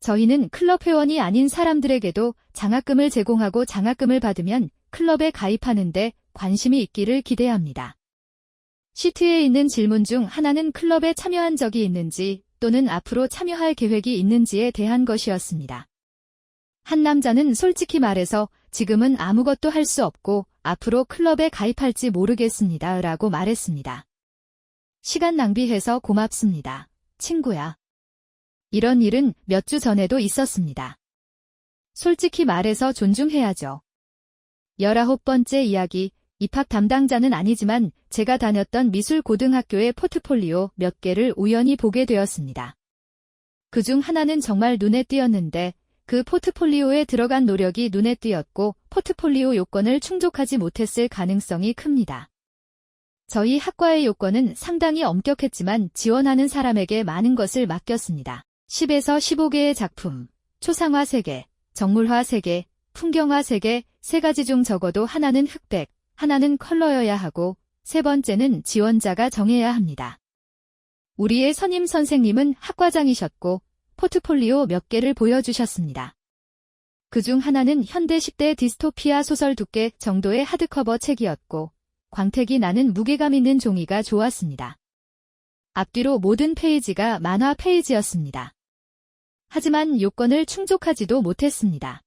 저희는 클럽 회원이 아닌 사람들에게도 장학금을 제공하고 장학금을 받으면 클럽에 가입하는데 관심이 있기를 기대합니다. 시트에 있는 질문 중 하나는 클럽에 참여한 적이 있는지 또는 앞으로 참여할 계획이 있는지에 대한 것이었습니다. 한 남자는 솔직히 말해서 지금은 아무것도 할 수 없고 앞으로 클럽에 가입할지 모르겠습니다. 라고 말했습니다. 시간 낭비해서 고맙습니다. 친구야. 이런 일은 몇 주 전에도 있었습니다. 솔직히 말해서 존중해야죠. 19번째 이야기, 입학 담당자는 아니지만 제가 다녔던 미술고등학교의 포트폴리오 몇 개를 우연히 보게 되었습니다. 그중 하나는 정말 눈에 띄었는데 그 포트폴리오에 들어간 노력이 눈에 띄었고 포트폴리오 요건을 충족하지 못했을 가능성이 큽니다. 저희 학과의 요건은 상당히 엄격했지만 지원하는 사람에게 많은 것을 맡겼습니다. 10에서 15개의 작품, 초상화 3개, 정물화 3개, 풍경화 3개, 3가지 중 적어도 하나는 흑백, 하나는 컬러여야 하고 3번째는 지원자가 정해야 합니다. 우리의 선임 선생님은 학과장이셨고 포트폴리오 몇 개를 보여주셨습니다. 그중 하나는 현대 10대 디스토피아 소설 2개 정도의 하드커버 책이었고 광택이 나는 무게감 있는 종이가 좋았습니다. 앞뒤로 모든 페이지가 만화 페이지였습니다. 하지만 요건을 충족하지도 못했습니다.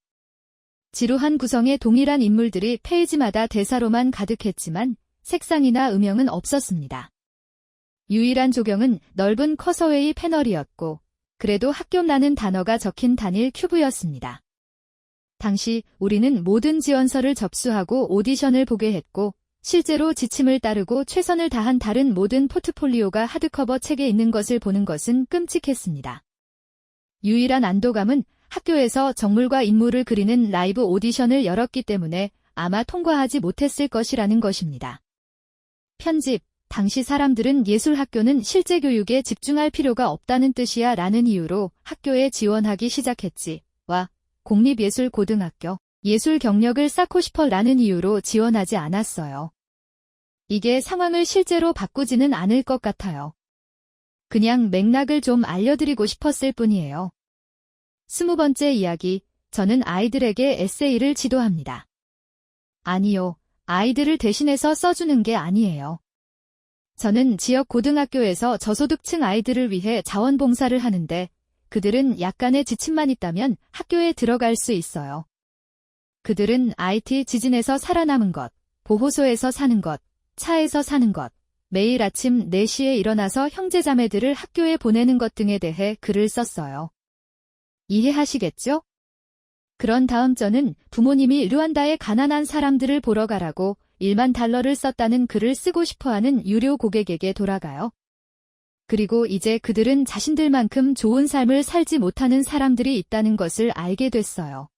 지루한 구성의 동일한 인물들이 페이지마다 대사로만 가득했지만 색상이나 음영은 없었습니다. 유일한 조경은 넓은 커서웨이 패널이었고 그래도 학교라는 단어가 적힌 단일 큐브였습니다. 당시 우리는 모든 지원서를 접수하고 오디션을 보게 했고 실제로 지침을 따르고 최선을 다한 다른 모든 포트폴리오가 하드커버 책에 있는 것을 보는 것은 끔찍했습니다. 유일한 안도감은 학교에서 정물과 인물을 그리는 라이브 오디션을 열었기 때문에 아마 통과하지 못했을 것이라는 것입니다. 편집, 당시 사람들은 예술학교는 실제 교육에 집중할 필요가 없다는 뜻이야 라는 이유로 학교에 지원하기 시작했지. 와, 공립예술고등학교, 예술 경력을 쌓고 싶어 라는 이유로 지원하지 않았어요. 이게 상황을 실제로 바꾸지는 않을 것 같아요. 그냥 맥락을 좀 알려드리고 싶었을 뿐이에요. 20번째 이야기, 저는 아이들에게 에세이를 지도합니다. 아니요, 아이들을 대신해서 써주는 게 아니에요. 저는 지역 고등학교에서 저소득층 아이들을 위해 자원봉사를 하는데 그들은 약간의 지침만 있다면 학교에 들어갈 수 있어요. 그들은 IT 지진에서 살아남은 것, 보호소에서 사는 것, 차에서 사는 것, 매일 아침 4시에 일어나서 형제자매들을 학교에 보내는 것 등에 대해 글을 썼어요. 이해하시겠죠? 그런 다음 저는 부모님이 르완다의 가난한 사람들을 보러 가라고 1만 달러를 썼다는 글을 쓰고 싶어하는 유료 고객에게 돌아가요. 그리고 이제 그들은 자신들만큼 좋은 삶을 살지 못하는 사람들이 있다는 것을 알게 됐어요.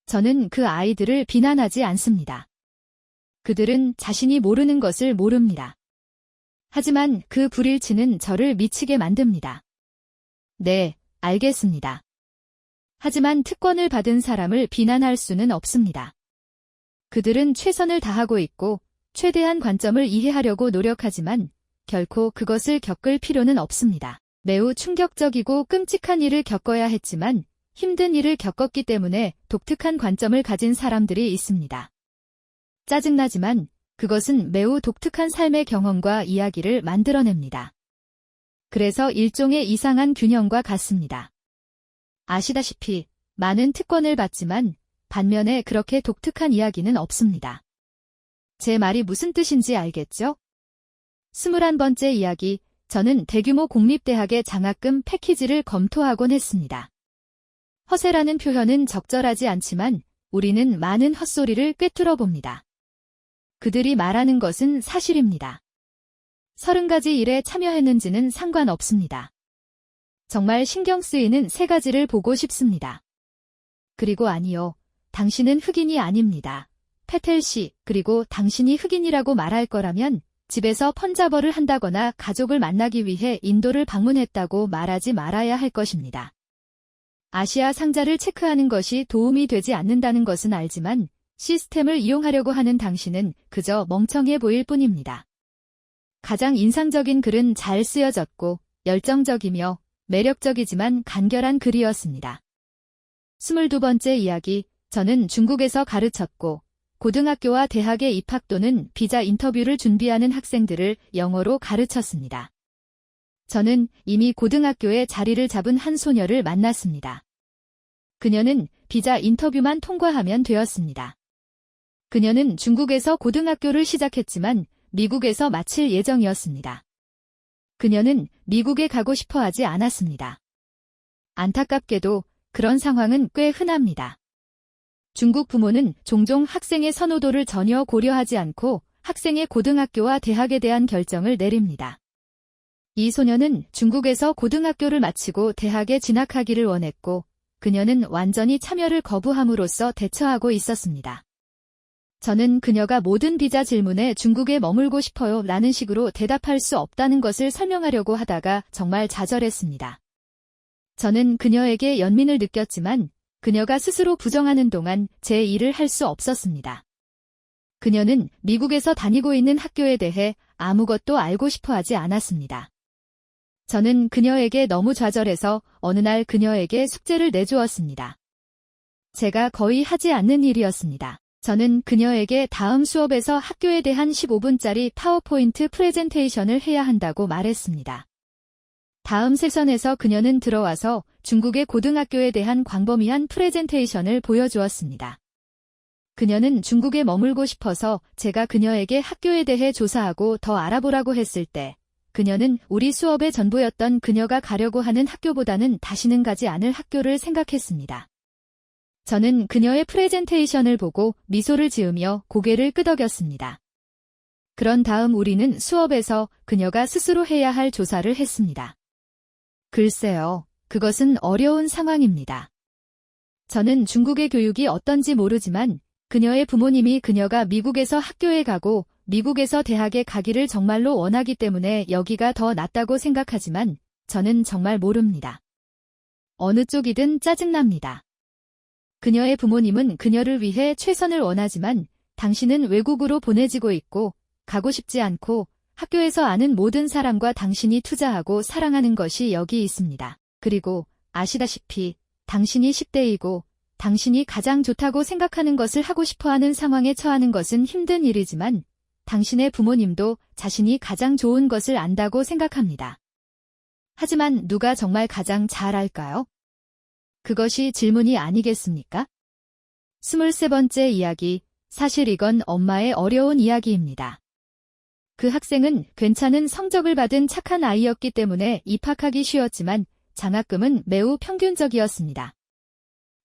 저는 그 아이들을 비난하지 않습니다. 그들은 자신이 모르는 것을 모릅니다. 하지만 그 불일치는 저를 미치게 만듭니다. 네, 알겠습니다. 하지만 특권을 받은 사람을 비난할 수는 없습니다. 그들은 최선을 다하고 있고 최대한 관점을 이해하려고 노력하지만 결코 그것을 겪을 필요는 없습니다. 매우 충격적이고 끔찍한 일을 겪어야 했지만 힘든 일을 겪었기 때문에 독특한 관점을 가진 사람들이 있습니다. 짜증나지만 그것은 매우 독특한 삶의 경험과 이야기를 만들어냅니다. 그래서 일종의 이상한 균형과 같습니다. 아시다시피 많은 특권을 받지만 반면에 그렇게 독특한 이야기는 없습니다. 제 말이 무슨 뜻인지 알겠죠? 21번째 이야기, 저는 대규모 공립대학의 장학금 패키지를 검토하곤 했습니다. 허세라는 표현은 적절하지 않지만 우리는 많은 헛소리를 꿰뚫어 봅니다. 그들이 말하는 것은 사실입니다. 30가지 일에 참여했는지는 상관없습니다. 정말 신경 쓰이는 3가지를 보고 싶습니다. 그리고 아니요, 당신은 흑인이 아닙니다. 페텔 씨, 그리고 당신이 흑인이라고 말할 거라면 집에서 펀자버를 한다거나 가족을 만나기 위해 인도를 방문했다고 말하지 말아야 할 것입니다. 아시아 상자를 체크하는 것이 도움이 되지 않는다는 것은 알지만 시스템을 이용하려고 하는 당신은 그저 멍청해 보일 뿐입니다. 가장 인상적인 글은 잘 쓰여졌고 열정적이며 매력적이지만 간결한 글이었습니다. 22번째 이야기, 저는 중국에서 가르쳤고 고등학교와 대학의 입학 또는 비자 인터뷰를 준비하는 학생들을 영어로 가르쳤습니다. 저는 이미 고등학교에 자리를 잡은 한 소녀를 만났습니다. 그녀는 비자 인터뷰만 통과하면 되었습니다. 그녀는 중국에서 고등학교를 시작했지만 미국에서 마칠 예정이었습니다. 그녀는 미국에 가고 싶어 하지 않았습니다. 안타깝게도 그런 상황은 꽤 흔합니다. 중국 부모는 종종 학생의 선호도를 전혀 고려하지 않고 학생의 고등학교와 대학에 대한 결정을 내립니다. 이 소녀는 중국에서 고등학교를 마치고 대학에 진학하기를 원했고 그녀는 완전히 참여를 거부함으로써 대처하고 있었습니다. 저는 그녀가 모든 비자 질문에 중국에 머물고 싶어요 라는 식으로 대답할 수 없다는 것을 설명하려고 하다가 정말 좌절했습니다. 저는 그녀에게 연민을 느꼈지만 그녀가 스스로 부정하는 동안 제 일을 할 수 없었습니다. 그녀는 미국에서 다니고 있는 학교에 대해 아무것도 알고 싶어 하지 않았습니다. 저는 그녀에게 너무 좌절해서 어느 날 그녀에게 숙제를 내주었습니다. 제가 거의 하지 않는 일이었습니다. 저는 그녀에게 다음 수업에서 학교에 대한 15분짜리 파워포인트 프레젠테이션을 해야 한다고 말했습니다. 다음 세션에서 그녀는 들어와서 중국의 고등학교에 대한 광범위한 프레젠테이션을 보여주었습니다. 그녀는 중국에 머물고 싶어서 제가 그녀에게 학교에 대해 조사하고 더 알아보라고 했을 때 그녀는 우리 수업의 전부였던 그녀가 가려고 하는 학교보다는 다시는 가지 않을 학교를 생각했습니다. 저는 그녀의 프레젠테이션을 보고 미소를 지으며 고개를 끄덕였습니다. 그런 다음 우리는 수업에서 그녀가 스스로 해야 할 조사를 했습니다. 글쎄요, 그것은 어려운 상황입니다. 저는 중국의 교육이 어떤지 모르지만 그녀의 부모님이 그녀가 미국에서 학교에 가고 미국에서 대학에 가기를 정말로 원하기 때문에 여기가 더 낫다고 생각하지만 저는 정말 모릅니다. 어느 쪽이든 짜증납니다. 그녀의 부모님은 그녀를 위해 최선을 원하지만 당신은 외국으로 보내지고 있고 가고 싶지 않고 학교에서 아는 모든 사람과 당신이 투자하고 사랑하는 것이 여기 있습니다. 그리고 아시다시피 당신이 10대이고 당신이 가장 좋다고 생각하는 것을 하고 싶어하는 상황에 처하는 것은 힘든 일이지만 당신의 부모님도 자신이 가장 좋은 것을 안다고 생각합니다. 하지만 누가 정말 가장 잘 알까요? 그것이 질문이 아니겠습니까? 23번째 이야기, 사실 이건 엄마의 어려운 이야기입니다. 그 학생은 괜찮은 성적을 받은 착한 아이였기 때문에 입학하기 쉬웠지만 장학금은 매우 평균적이었습니다.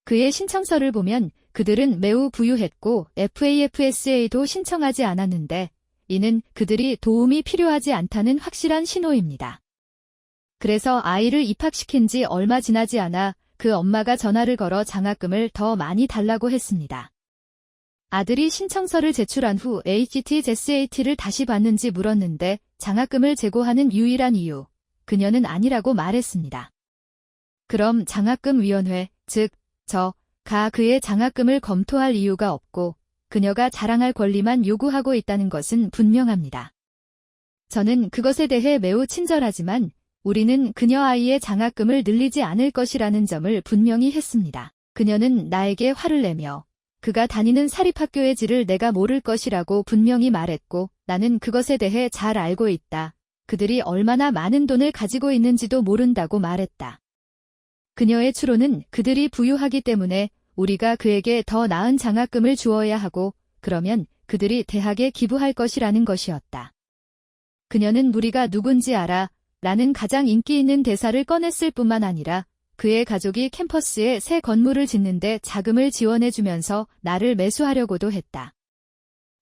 그의 신청서를 보면 그들은 매우 부유했고 FAFSA도 신청하지 않았는데 이는 그들이 도움이 필요하지 않다는 확실한 신호입니다. 그래서 아이를 입학시킨 지 얼마 지나지 않아 그 엄마가 전화를 걸어 장학금을 더 많이 달라고 했습니다. 아들이 신청서를 제출한 후 HTSAT를 다시 받는지 물었는데 장학금을 제고하는 유일한 이유, 그녀는 아니라고 말했습니다. 그럼 장학금위원회, 즉, 가 그의 장학금을 검토할 이유가 없고 그녀가 자랑할 권리만 요구하고 있다는 것은 분명합니다. 저는 그것에 대해 매우 친절하지만 우리는 그녀 아이의 장학금을 늘리지 않을 것이라는 점을 분명히 했습니다. 그녀는 나에게 화를 내며 그가 다니는 사립학교의 질을 내가 모를 것이라고 분명히 말했고 나는 그것에 대해 잘 알고 있다. 그들이 얼마나 많은 돈을 가지고 있는지도 모른다고 말했다. 그녀의 추론은 그들이 부유하기 때문에 우리가 그에게 더 나은 장학금을 주어야 하고 그러면 그들이 대학에 기부할 것이라는 것이었다. 그녀는 우리가 누군지 알아 라는 가장 인기 있는 대사를 꺼냈을 뿐만 아니라 그의 가족이 캠퍼스에 새 건물을 짓는데 자금을 지원해주면서 나를 매수하려고도 했다.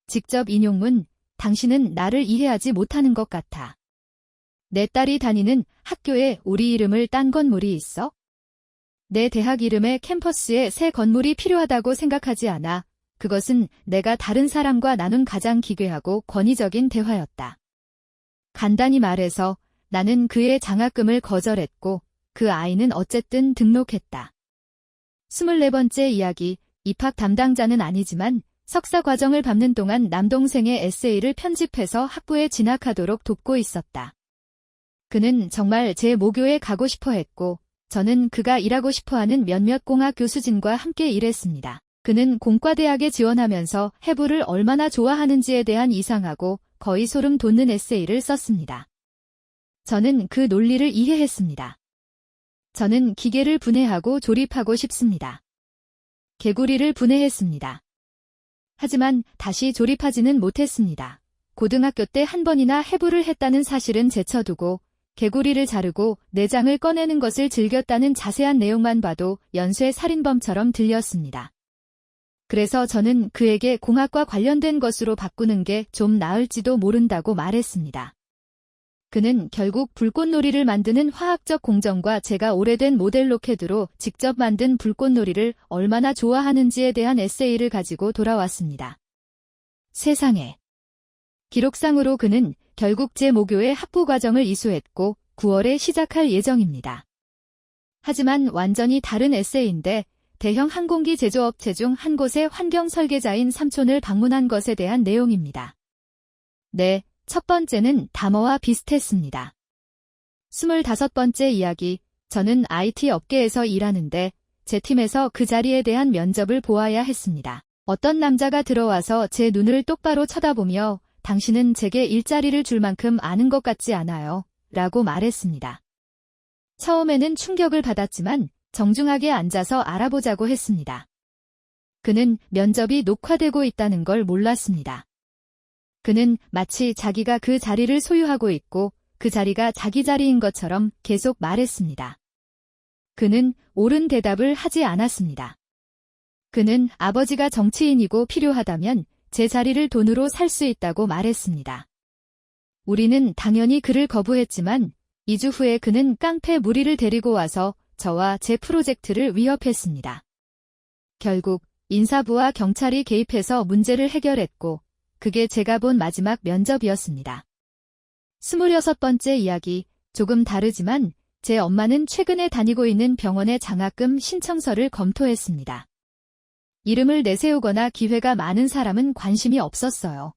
직접 인용문, 당신은 나를 이해하지 못하는 것 같아. 내 딸이 다니는 학교에 우리 이름을 딴 건물이 있어? 내 대학 이름에 캠퍼스에 새 건물이 필요하다고 생각하지 않아. 그것은 내가 다른 사람과 나눈 가장 기괴하고 권위적인 대화였다. 간단히 말해서 나는 그의 장학금을 거절했고 그 아이는 어쨌든 등록했다. 24번째 이야기, 입학 담당자는 아니지만 석사 과정을 밟는 동안 남동생의 에세이를 편집해서 학부에 진학하도록 돕고 있었다. 그는 정말 제 모교에 가고 싶어 했고 저는 그가 일하고 싶어하는 몇몇 공학 교수진과 함께 일했습니다. 그는 공과대학에 지원하면서 해부를 얼마나 좋아하는지에 대한 이상하고 거의 소름 돋는 에세이를 썼습니다. 저는 그 논리를 이해했습니다. 저는 기계를 분해하고 조립하고 싶습니다. 개구리를 분해했습니다. 하지만 다시 조립하지는 못했습니다. 고등학교 때 한 번이나 해부를 했다는 사실은 제쳐두고 개구리를 자르고 내장을 꺼내는 것을 즐겼다는 자세한 내용만 봐도 연쇄 살인범처럼 들렸습니다. 그래서 저는 그에게 공학과 관련된 것으로 바꾸는 게 좀 나을지도 모른다고 말했습니다. 그는 결국 불꽃놀이를 만드는 화학적 공정과 제가 오래된 모델 로켓으로 직접 만든 불꽃놀이를 얼마나 좋아하는지에 대한 에세이를 가지고 돌아왔습니다. 세상에. 기록상으로 그는 결국 제 모교의 학부 과정을 이수했고 9월에 시작할 예정입니다. 하지만 완전히 다른 에세이인데 대형 항공기 제조업체 중 한 곳의 환경 설계자인 삼촌을 방문한 것에 대한 내용입니다. 네, 첫 번째는 담어와 비슷했습니다. 25번째 이야기, 저는 IT 업계에서 일하는데 제 팀에서 그 자리에 대한 면접을 보아야 했습니다. 어떤 남자가 들어와서 제 눈을 똑바로 쳐다보며 당신은 제게 일자리를 줄 만큼 아는 것 같지 않아요. 라고 말했습니다. 처음에는 충격을 받았지만 정중하게 앉아서 알아보자고 했습니다. 그는 면접이 녹화되고 있다는 걸 몰랐습니다. 그는 마치 자기가 그 자리를 소유하고 있고 그 자리가 자기 자리인 것처럼 계속 말했습니다. 그는 옳은 대답을 하지 않았습니다. 그는 아버지가 정치인이고 필요하다면 제 자리를 돈으로 살 수 있다고 말했습니다. 우리는 당연히 그를 거부했지만 2주 후에 그는 깡패 무리를 데리고 와서 저와 제 프로젝트를 위협했습니다. 결국 인사부와 경찰이 개입해서 문제를 해결했고 그게 제가 본 마지막 면접이었습니다. 26번째 이야기, 조금 다르지만 제 엄마는 최근에 다니고 있는 병원의 장학금 신청서를 검토했습니다. 이름을 내세우거나 기회가 많은 사람은 관심이 없었어요.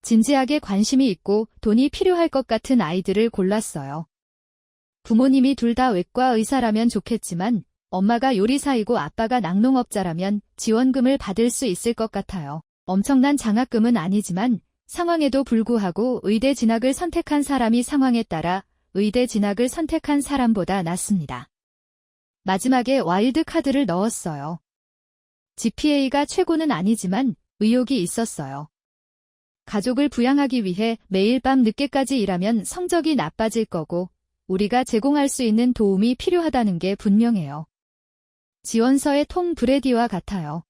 진지하게 관심이 있고 돈이 필요할 것 같은 아이들을 골랐어요. 부모님이 둘 다 외과 의사라면 좋겠지만 엄마가 요리사이고 아빠가 낙농업자라면 지원금을 받을 수 있을 것 같아요. 엄청난 장학금은 아니지만 상황에도 불구하고 의대 진학을 선택한 사람이 상황에 따라 의대 진학을 선택한 사람보다 낫습니다. 마지막에 와일드 카드를 넣었어요. GPA가 최고는 아니지만 의욕이 있었어요. 가족을 부양하기 위해 매일 밤 늦게까지 일하면 성적이 나빠질 거고 우리가 제공할 수 있는 도움이 필요하다는 게 분명해요. 지원서의 톰 브레디와 같아요.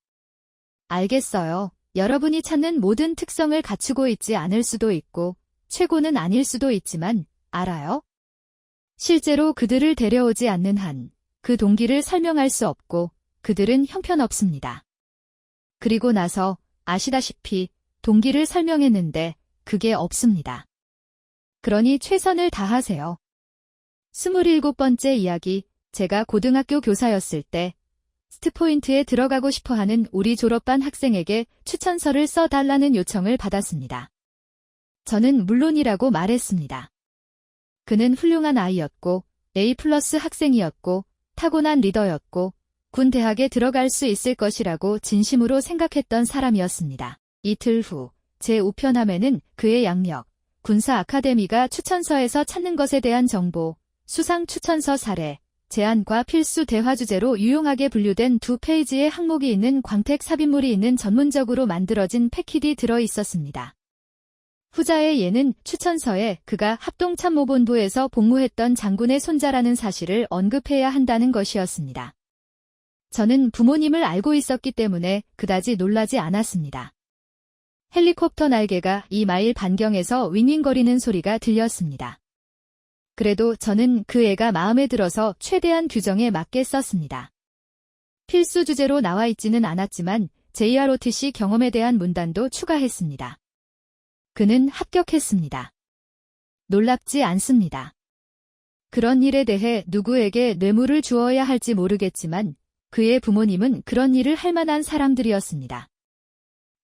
알겠어요. 여러분이 찾는 모든 특성을 갖추고 있지 않을 수도 있고 최고는 아닐 수도 있지만 알아요? 실제로 그들을 데려오지 않는 한 그 동기를 설명할 수 없고 그들은 형편없습니다. 그리고 나서 아시다시피 동기를 설명했는데 그게 없습니다. 그러니 최선을 다하세요. 27번째 이야기, 제가 고등학교 교사였을 때 스트포인트에 들어가고 싶어하는 우리 졸업반 학생에게 추천서를 써달라는 요청을 받았습니다. 저는 물론이라고 말했습니다. 그는 훌륭한 아이였고 A+ 학생이었고 타고난 리더였고 군 대학에 들어갈 수 있을 것이라고 진심으로 생각했던 사람이었습니다. 이틀 후 제 우편함에는 그의 양력, 군사 아카데미가 추천서에서 찾는 것에 대한 정보, 수상 추천서 사례, 제안과 필수 대화 주제로 유용하게 분류된 2페이지의 항목이 있는 광택 삽입물이 있는 전문적으로 만들어진 패킷이 들어 있었습니다. 후자의 예는 추천서에 그가 합동참모본부에서 복무했던 장군의 손자라는 사실을 언급해야 한다는 것이었습니다. 저는 부모님을 알고 있었기 때문에 그다지 놀라지 않았습니다. 헬리콥터 날개가 2마일 반경에서 윙윙거리는 소리가 들렸습니다. 그래도 저는 그 애가 마음에 들어서 최대한 규정에 맞게 썼습니다. 필수 주제로 나와 있지는 않았지만 JROTC 경험에 대한 문단도 추가했습니다. 그는 합격했습니다. 놀랍지 않습니다. 그런 일에 대해 누구에게 뇌물을 주어야 할지 모르겠지만 그의 부모님은 그런 일을 할 만한 사람들이었습니다.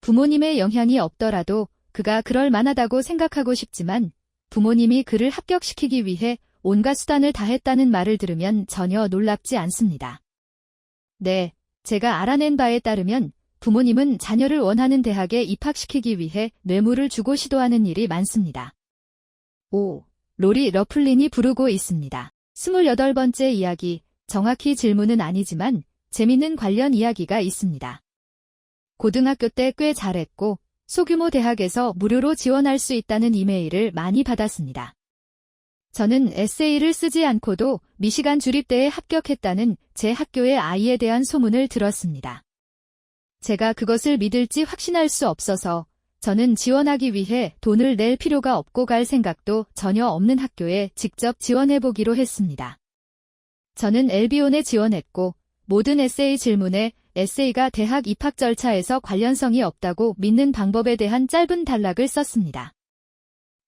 부모님의 영향이 없더라도 그가 그럴 만하다고 생각하고 싶지만 부모님이 그를 합격시키기 위해 온갖 수단을 다했다는 말을 들으면 전혀 놀랍지 않습니다. 네, 제가 알아낸 바에 따르면 부모님은 자녀를 원하는 대학에 입학시키기 위해 뇌물을 주고 시도하는 일이 많습니다. 로리 러플린이 부르고 있습니다. 28번째 이야기, 정확히 질문은 아니지만 재밌는 관련 이야기가 있습니다. 고등학교 때 꽤 잘했고 소규모 대학에서 무료로 지원할 수 있다는 이메일을 많이 받았습니다. 저는 에세이를 쓰지 않고도 미시간 주립대에 합격했다는 제 학교의 아이에 대한 소문을 들었습니다. 제가 그것을 믿을지 확신할 수 없어서 저는 지원하기 위해 돈을 낼 필요가 없고 갈 생각도 전혀 없는 학교에 직접 지원해보기로 했습니다. 저는 엘비온에 지원했고 모든 에세이 질문에 에세이가 대학 입학 절차에서 관련성이 없다고 믿는 방법에 대한 짧은 단락을 썼습니다.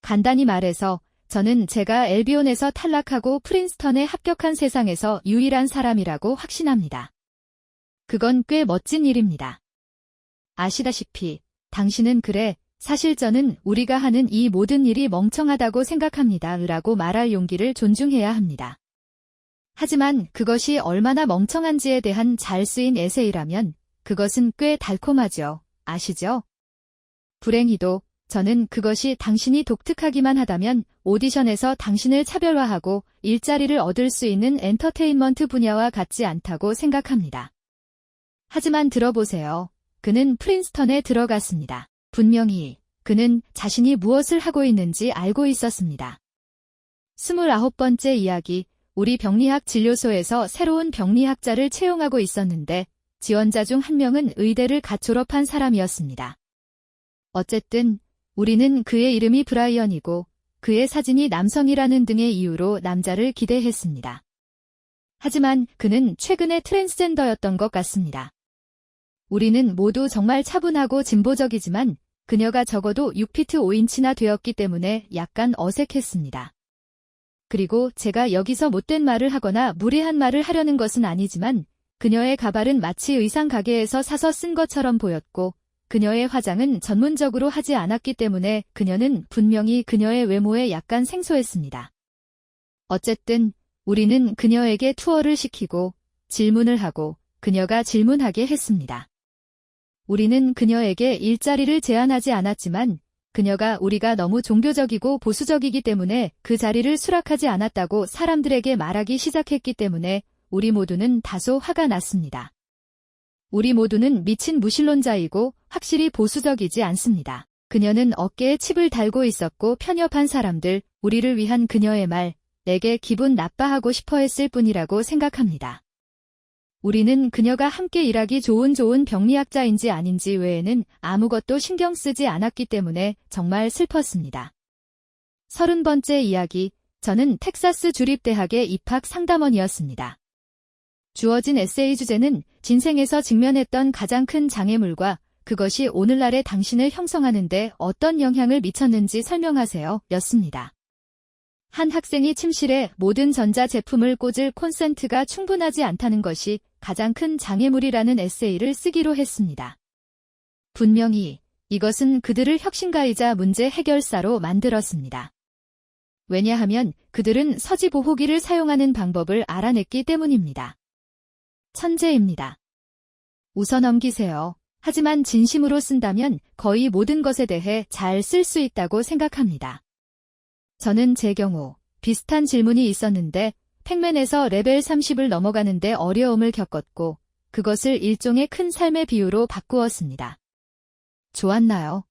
간단히 말해서 저는 제가 엘비온에서 탈락하고 프린스턴에 합격한 세상에서 유일한 사람이라고 확신합니다. 그건 꽤 멋진 일입니다. 아시다시피 당신은 그래, 사실 저는 우리가 하는 이 모든 일이 멍청하다고 생각합니다. 라고 말할 용기를 존중해야 합니다. 하지만 그것이 얼마나 멍청한지에 대한 잘 쓰인 에세이라면 그것은 꽤 달콤하죠. 아시죠? 불행히도 저는 그것이 당신이 독특하기만 하다면 오디션에서 당신을 차별화하고 일자리를 얻을 수 있는 엔터테인먼트 분야와 같지 않다고 생각합니다. 하지만 들어보세요. 그는 프린스턴에 들어갔습니다. 분명히 그는 자신이 무엇을 하고 있는지 알고 있었습니다. 29번째 이야기, 우리 병리학 진료소에서 새로운 병리학자를 채용하고 있었는데 지원자 중 한 명은 의대를 갓 졸업한 사람이었습니다. 어쨌든 우리는 그의 이름이 브라이언이고 그의 사진이 남성이라는 등의 이유로 남자를 기대했습니다. 하지만 그는 최근에 트랜스젠더였던 것 같습니다. 우리는 모두 정말 차분하고 진보적이지만 그녀가 적어도 6피트 5인치나 되었기 때문에 약간 어색했습니다. 그리고 제가 여기서 못된 말을 하거나 무례한 말을 하려는 것은 아니지만 그녀의 가발은 마치 의상 가게에서 사서 쓴 것처럼 보였고 그녀의 화장은 전문적으로 하지 않았기 때문에 그녀는 분명히 그녀의 외모에 약간 생소했습니다. 어쨌든 우리는 그녀에게 투어를 시키고 질문을 하고 그녀가 질문하게 했습니다. 우리는 그녀에게 일자리를 제안하지 않았지만 그녀가 우리가 너무 종교적이고 보수적이기 때문에 그 자리를 수락하지 않았다고 사람들에게 말하기 시작했기 때문에 우리 모두는 다소 화가 났습니다. 우리 모두는 미친 무신론자이고 확실히 보수적이지 않습니다. 그녀는 어깨에 칩을 달고 있었고 편협한 사람들, 우리를 위한 그녀의 말, 내게 기분 나빠하고 싶어 했을 뿐이라고 생각합니다. 우리는 그녀가 함께 일하기 좋은 병리학자인지 아닌지 외에는 아무것도 신경 쓰지 않았기 때문에 정말 슬펐습니다. 30번째 이야기, 저는 텍사스 주립대학의 입학 상담원이었습니다. 주어진 에세이 주제는 진생에서 직면했던 가장 큰 장애물과 그것이 오늘날의 당신을 형성하는 데 어떤 영향을 미쳤는지 설명하세요. 였습니다. 한 학생이 침실에 모든 전자제품을 꽂을 콘센트가 충분하지 않다는 것이 가장 큰 장애물이라는 에세이를 쓰기로 했습니다. 분명히 이것은 그들을 혁신가이자 문제 해결사로 만들었습니다. 왜냐하면 그들은 서지 보호기를 사용하는 방법을 알아냈기 때문입니다. 천재입니다. 웃어 넘기세요. 하지만 진심으로 쓴다면 거의 모든 것에 대해 잘 쓸 수 있다고 생각합니다. 저는 제 경우 비슷한 질문이 있었는데 팩맨에서 레벨 30을 넘어가는데 어려움을 겪었고 그것을 일종의 큰 삶의 비유로 바꾸었습니다. 좋았나요?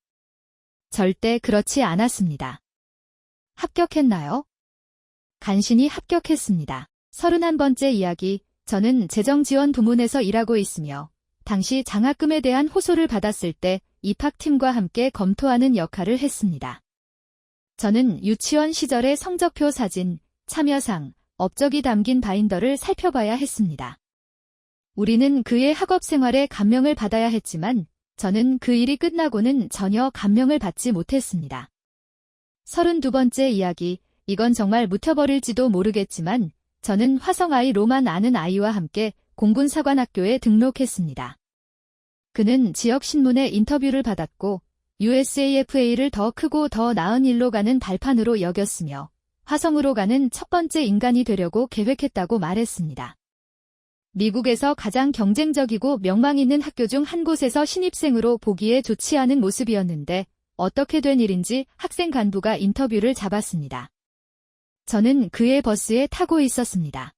절대 그렇지 않았습니다. 합격했나요? 간신히 합격했습니다. 31번째 이야기. 저는 재정지원 부문에서 일하고 있으며 당시 장학금에 대한 호소를 받았을 때 입학팀과 함께 검토하는 역할을 했습니다. 저는 유치원 시절의 성적표 사진, 참여상, 업적이 담긴 바인더를 살펴봐야 했습니다. 우리는 그의 학업 생활에 감명을 받아야 했지만 저는 그 일이 끝나고는 전혀 감명을 받지 못했습니다. 32번째 이야기. 이건 정말 묻혀버릴지도 모르겠지만 저는 화성아이로만 아는 아이와 함께 공군사관학교에 등록했습니다. 그는 지역신문에 인터뷰를 받았고 USAFA를 더 크고 더 나은 일로 가는 발판으로 여겼으며 화성으로 가는 첫 번째 인간이 되려고 계획했다고 말했습니다. 미국에서 가장 경쟁적이고 명망 있는 학교 중 한 곳에서 신입생으로 보기에 좋지 않은 모습이었는데 어떻게 된 일인지 학생 간부가 인터뷰를 잡았습니다. 저는 그의 버스에 타고 있었습니다.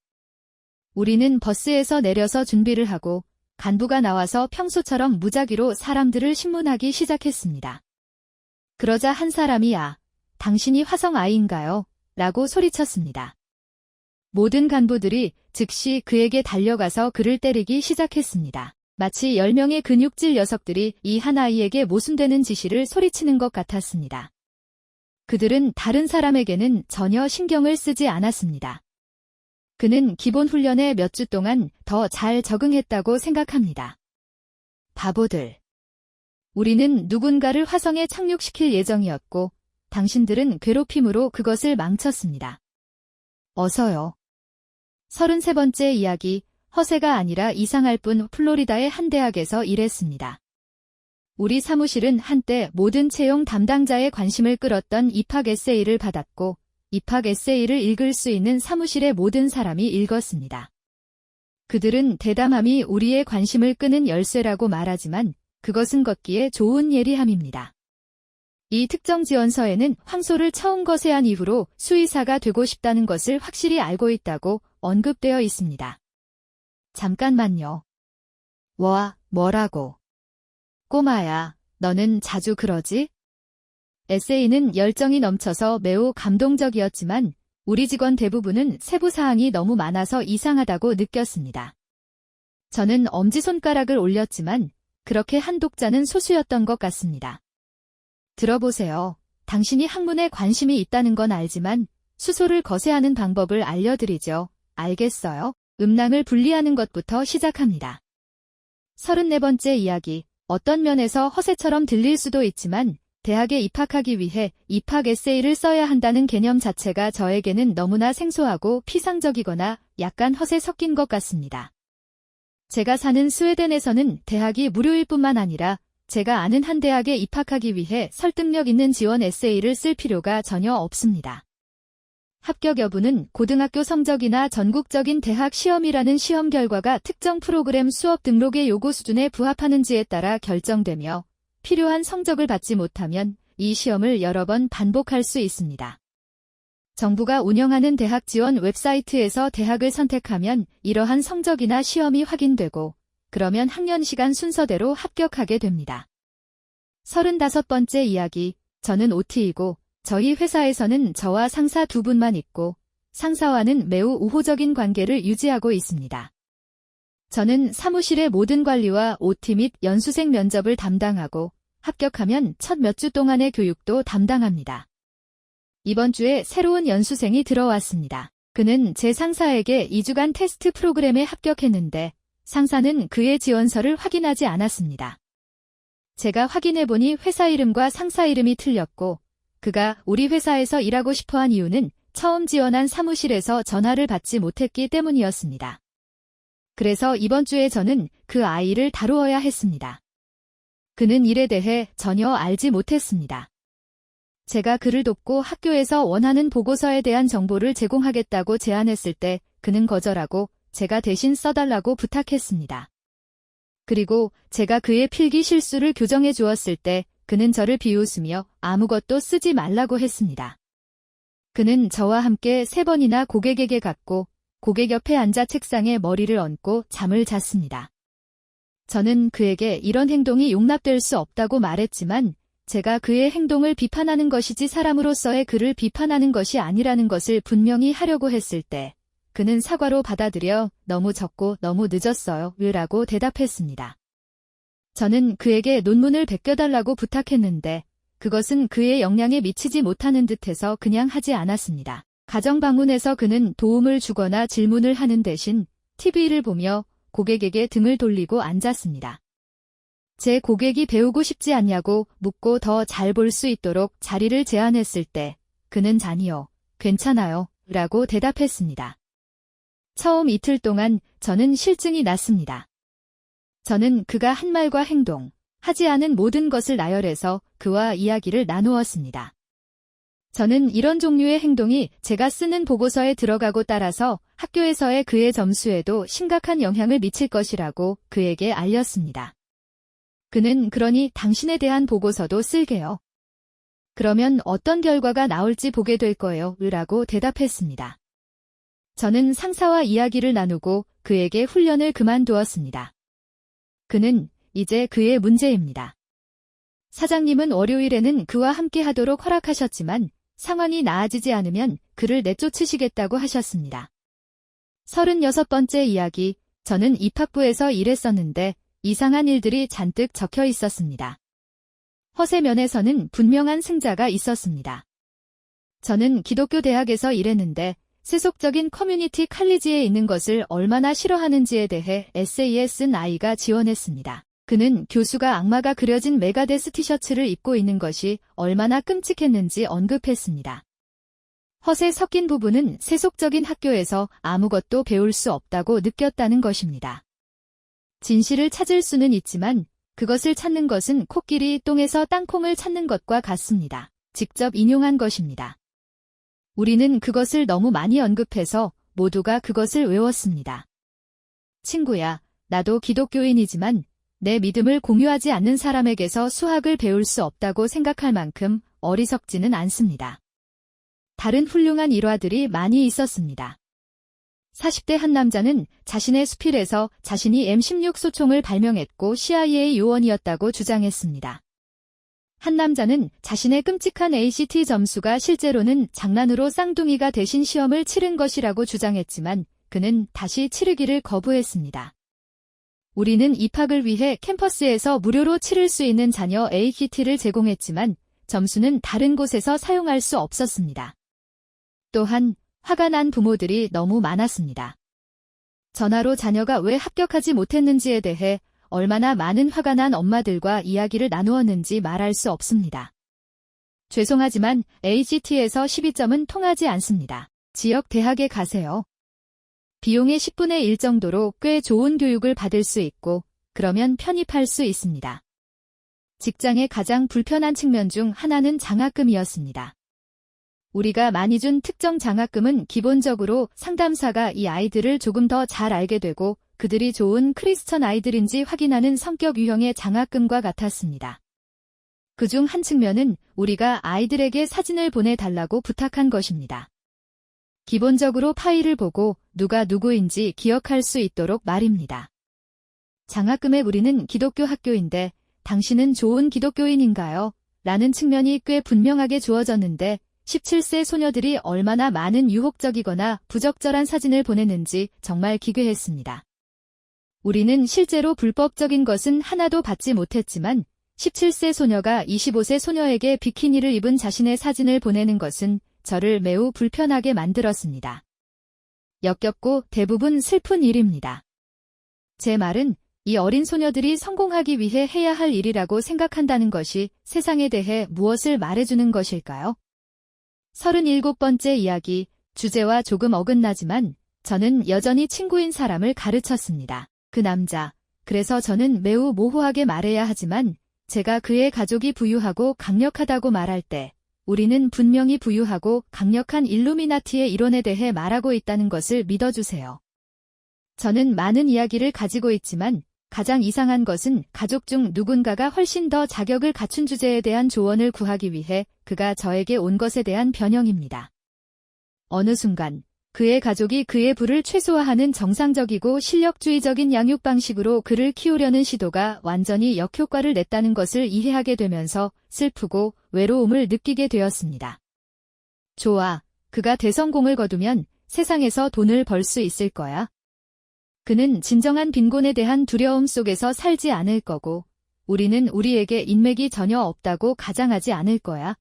우리는 버스에서 내려서 준비를 하고 간부가 나와서 평소처럼 무작위로 사람들을 신문하기 시작했습니다. 그러자 한 사람이 당신이 화성 아이인가요? 라고 소리쳤습니다. 모든 간부들이 즉시 그에게 달려가서 그를 때리기 시작했습니다. 마치 10명의 근육질 녀석들이 이 한 아이에게 모순되는 지시를 소리치는 것 같았습니다. 그들은 다른 사람에게는 전혀 신경을 쓰지 않았습니다. 그는 기본 훈련에 몇 주 동안 더 잘 적응했다고 생각합니다. 바보들. 우리는 누군가를 화성에 착륙시킬 예정이었고 당신들은 괴롭힘으로 그것을 망쳤습니다. 어서요. 33번째 이야기. 허세가 아니라 이상할 뿐 플로리다의 한 대학에서 일했습니다. 우리 사무실은 한때 모든 채용 담당자의 관심을 끌었던 입학 에세이를 받았고 입학 에세이를 읽을 수 있는 사무실의 모든 사람이 읽었습니다. 그들은 대담함이 우리의 관심을 끄는 열쇠라고 말하지만 그것은 걷기에 좋은 예리함입니다. 이 특정 지원서에는 황소를 처음 거세한 이후로 수의사가 되고 싶다는 것을 확실히 알고 있다고 언급되어 있습니다. 잠깐만요. 뭐라고? 꼬마야, 너는 자주 그러지? 에세이는 열정이 넘쳐서 매우 감동적이었지만 우리 직원 대부분은 세부사항이 너무 많아서 이상하다고 느꼈습니다. 저는 엄지손가락을 올렸지만 그렇게 한 독자는 소수였던 것 같습니다. 들어보세요. 당신이 학문에 관심이 있다는 건 알지만 수소를 거세하는 방법을 알려드리죠. 알겠어요? 음낭을 분리하는 것부터 시작합니다. 34번째 이야기. 어떤 면에서 허세처럼 들릴 수도 있지만 대학에 입학하기 위해 입학 에세이를 써야 한다는 개념 자체가 저에게는 너무나 생소하고 피상적이거나 약간 허세 섞인 것 같습니다. 제가 사는 스웨덴에서는 대학이 무료일 뿐만 아니라 제가 아는 한 대학에 입학하기 위해 설득력 있는 지원 에세이를 쓸 필요가 전혀 없습니다. 합격 여부는 고등학교 성적이나 전국적인 대학 시험이라는 시험 결과가 특정 프로그램 수업 등록의 요구 수준에 부합하는지에 따라 결정되며 필요한 성적을 받지 못하면 이 시험을 여러 번 반복할 수 있습니다. 정부가 운영하는 대학 지원 웹사이트에서 대학을 선택하면 이러한 성적이나 시험이 확인되고 그러면 학년 시간 순서대로 합격하게 됩니다. 35번째 이야기. 저는 OT이고 저희 회사에서는 저와 상사 두 분만 있고 상사와는 매우 우호적인 관계를 유지하고 있습니다. 저는 사무실의 모든 관리와 OT 및 연수생 면접을 담당하고 합격하면 첫 몇 주 동안의 교육도 담당합니다. 이번 주에 새로운 연수생이 들어왔습니다. 그는 제 상사에게 2주간 테스트 프로그램에 합격했는데 상사는 그의 지원서를 확인하지 않았습니다. 제가 확인해보니 회사 이름과 상사 이름이 틀렸고 그가 우리 회사에서 일하고 싶어한 이유는 처음 지원한 사무실에서 전화를 받지 못했기 때문이었습니다. 그래서 이번 주에 저는 그 아이를 다루어야 했습니다. 그는 일에 대해 전혀 알지 못했습니다. 제가 그를 돕고 학교에서 원하는 보고서에 대한 정보를 제공하겠다고 제안했을 때 그는 거절하고 제가 대신 써달라고 부탁했습니다. 그리고 제가 그의 필기 실수를 교정해 주었을 때 그는 저를 비웃으며 아무것도 쓰지 말라고 했습니다. 그는 저와 함께 3번이나 고객에게 갔고 고객 옆에 앉아 책상에 머리를 얹고 잠을 잤습니다. 저는 그에게 이런 행동이 용납될 수 없다고 말했지만 제가 그의 행동을 비판하는 것이지 사람으로서의 그를 비판하는 것이 아니라는 것을 분명히 하려고 했을 때 그는 사과로 받아들여 너무 적고 너무 늦었어요 라고 대답했습니다. 저는 그에게 논문을 베껴달라고 부탁했는데 그것은 그의 역량에 미치지 못하는 듯해서 그냥 하지 않았습니다. 가정 방문에서 그는 도움을 주거나 질문을 하는 대신 TV를 보며 고객에게 등을 돌리고 앉았습니다. 제 고객이 배우고 싶지 않냐고 묻고 더 잘 볼 수 있도록 자리를 제안했을 때 그는 아니요, 괜찮아요 라고 대답했습니다. 처음 이틀 동안 저는 실증이 났습니다. 저는 그가 한 말과 행동, 하지 않은 모든 것을 나열해서 그와 이야기를 나누었습니다. 저는 이런 종류의 행동이 제가 쓰는 보고서에 들어가고 따라서 학교에서의 그의 점수에도 심각한 영향을 미칠 것이라고 그에게 알렸습니다. 그는 그러니 당신에 대한 보고서도 쓸게요. 그러면 어떤 결과가 나올지 보게 될 거예요 라고 대답했습니다. 저는 상사와 이야기를 나누고 그에게 훈련을 그만두었습니다. 그는 이제 그의 문제입니다. 사장님은 월요일에는 그와 함께 하도록 허락하셨지만 상황이 나아지지 않으면 그를 내쫓으시겠다고 하셨습니다. 36번째 이야기, 저는 입학부에서 일했었는데 이상한 일들이 잔뜩 적혀 있었습니다. 허세면에서는 분명한 승자가 있었습니다. 저는 기독교 대학에서 일했는데 세속적인 커뮤니티 칼리지에 있는 것을 얼마나 싫어하는지에 대해 에세이에 쓴 아이가 지원했습니다. 그는 교수가 악마가 그려진 메가데스 티셔츠를 입고 있는 것이 얼마나 끔찍했는지 언급했습니다. 허세 섞인 부분은 세속적인 학교에서 아무것도 배울 수 없다고 느꼈다는 것입니다. 진실을 찾을 수는 있지만 그것을 찾는 것은 코끼리 똥에서 땅콩을 찾는 것과 같습니다. 직접 인용한 것입니다. 우리는 그것을 너무 많이 언급해서 모두가 그것을 외웠습니다. 친구야, 나도 기독교인이지만 내 믿음을 공유하지 않는 사람에게서 수학을 배울 수 없다고 생각할 만큼 어리석지는 않습니다. 다른 훌륭한 일화들이 많이 있었습니다. 40대 한 남자는 자신의 수필에서 자신이 M16 소총을 발명했고 CIA 요원이었다고 주장했습니다. 한 남자는 자신의 끔찍한 ACT 점수가 실제로는 장난으로 쌍둥이가 대신 시험을 치른 것이라고 주장했지만 그는 다시 치르기를 거부했습니다. 우리는 입학을 위해 캠퍼스에서 무료로 치를 수 있는 자녀 ACT를 제공했지만 점수는 다른 곳에서 사용할 수 없었습니다. 또한 화가 난 부모들이 너무 많았습니다. 전화로 자녀가 왜 합격하지 못했는지에 대해 얼마나 많은 화가 난 엄마들과 이야기를 나누었는지 말할 수 없습니다. 죄송하지만 ACT에서 12점은 통하지 않습니다. 지역 대학에 가세요. 비용의 10분의 1 정도로 꽤 좋은 교육을 받을 수 있고 그러면 편입할 수 있습니다. 직장의 가장 불편한 측면 중 하나는 장학금이었습니다. 우리가 많이 준 특정 장학금은 기본적으로 상담사가 이 아이들을 조금 더 잘 알게 되고 그들이 좋은 크리스천 아이들인지 확인하는 성격 유형의 장학금과 같았습니다. 그중 한 측면은 우리가 아이들에게 사진을 보내달라고 부탁한 것입니다. 기본적으로 파일을 보고 누가 누구인지 기억할 수 있도록 말입니다. 장학금의 우리는 기독교 학교인데 당신은 좋은 기독교인인가요? 라는 측면이 꽤 분명하게 주어졌는데 17세 소녀들이 얼마나 많은 유혹적이거나 부적절한 사진을 보냈는지 정말 기괴했습니다. 우리는 실제로 불법적인 것은 하나도 받지 못했지만 17세 소녀가 25세 소녀에게 비키니를 입은 자신의 사진을 보내는 것은 저를 매우 불편하게 만들었습니다. 역겹고 대부분 슬픈 일입니다. 제 말은 이 어린 소녀들이 성공하기 위해 해야 할 일이라고 생각한다는 것이 세상에 대해 무엇을 말해주는 것일까요? 37번째 이야기, 주제와 조금 어긋나지만 저는 여전히 친구인 사람을 가르쳤습니다. 그 남자, 그래서 저는 매우 모호하게 말해야 하지만 제가 그의 가족이 부유하고 강력하다고 말할 때 우리는 분명히 부유하고 강력한 일루미나티의 이론에 대해 말하고 있다는 것을 믿어주세요. 저는 많은 이야기를 가지고 있지만 가장 이상한 것은 가족 중 누군가가 훨씬 더 자격을 갖춘 주제에 대한 조언을 구하기 위해 그가 저에게 온 것에 대한 변형입니다. 어느 순간 그의 가족이 그의 부를 최소화하는 정상적이고 실력주의적인 양육 방식으로 그를 키우려는 시도가 완전히 역효과를 냈다는 것을 이해하게 되면서 슬프고 외로움을 느끼게 되었습니다. 좋아, 그가 대성공을 거두면 세상에서 돈을 벌 수 있을 거야. 그는 진정한 빈곤에 대한 두려움 속에서 살지 않을 거고, 우리는 우리에게 인맥이 전혀 없다고 가장하지 않을 거야.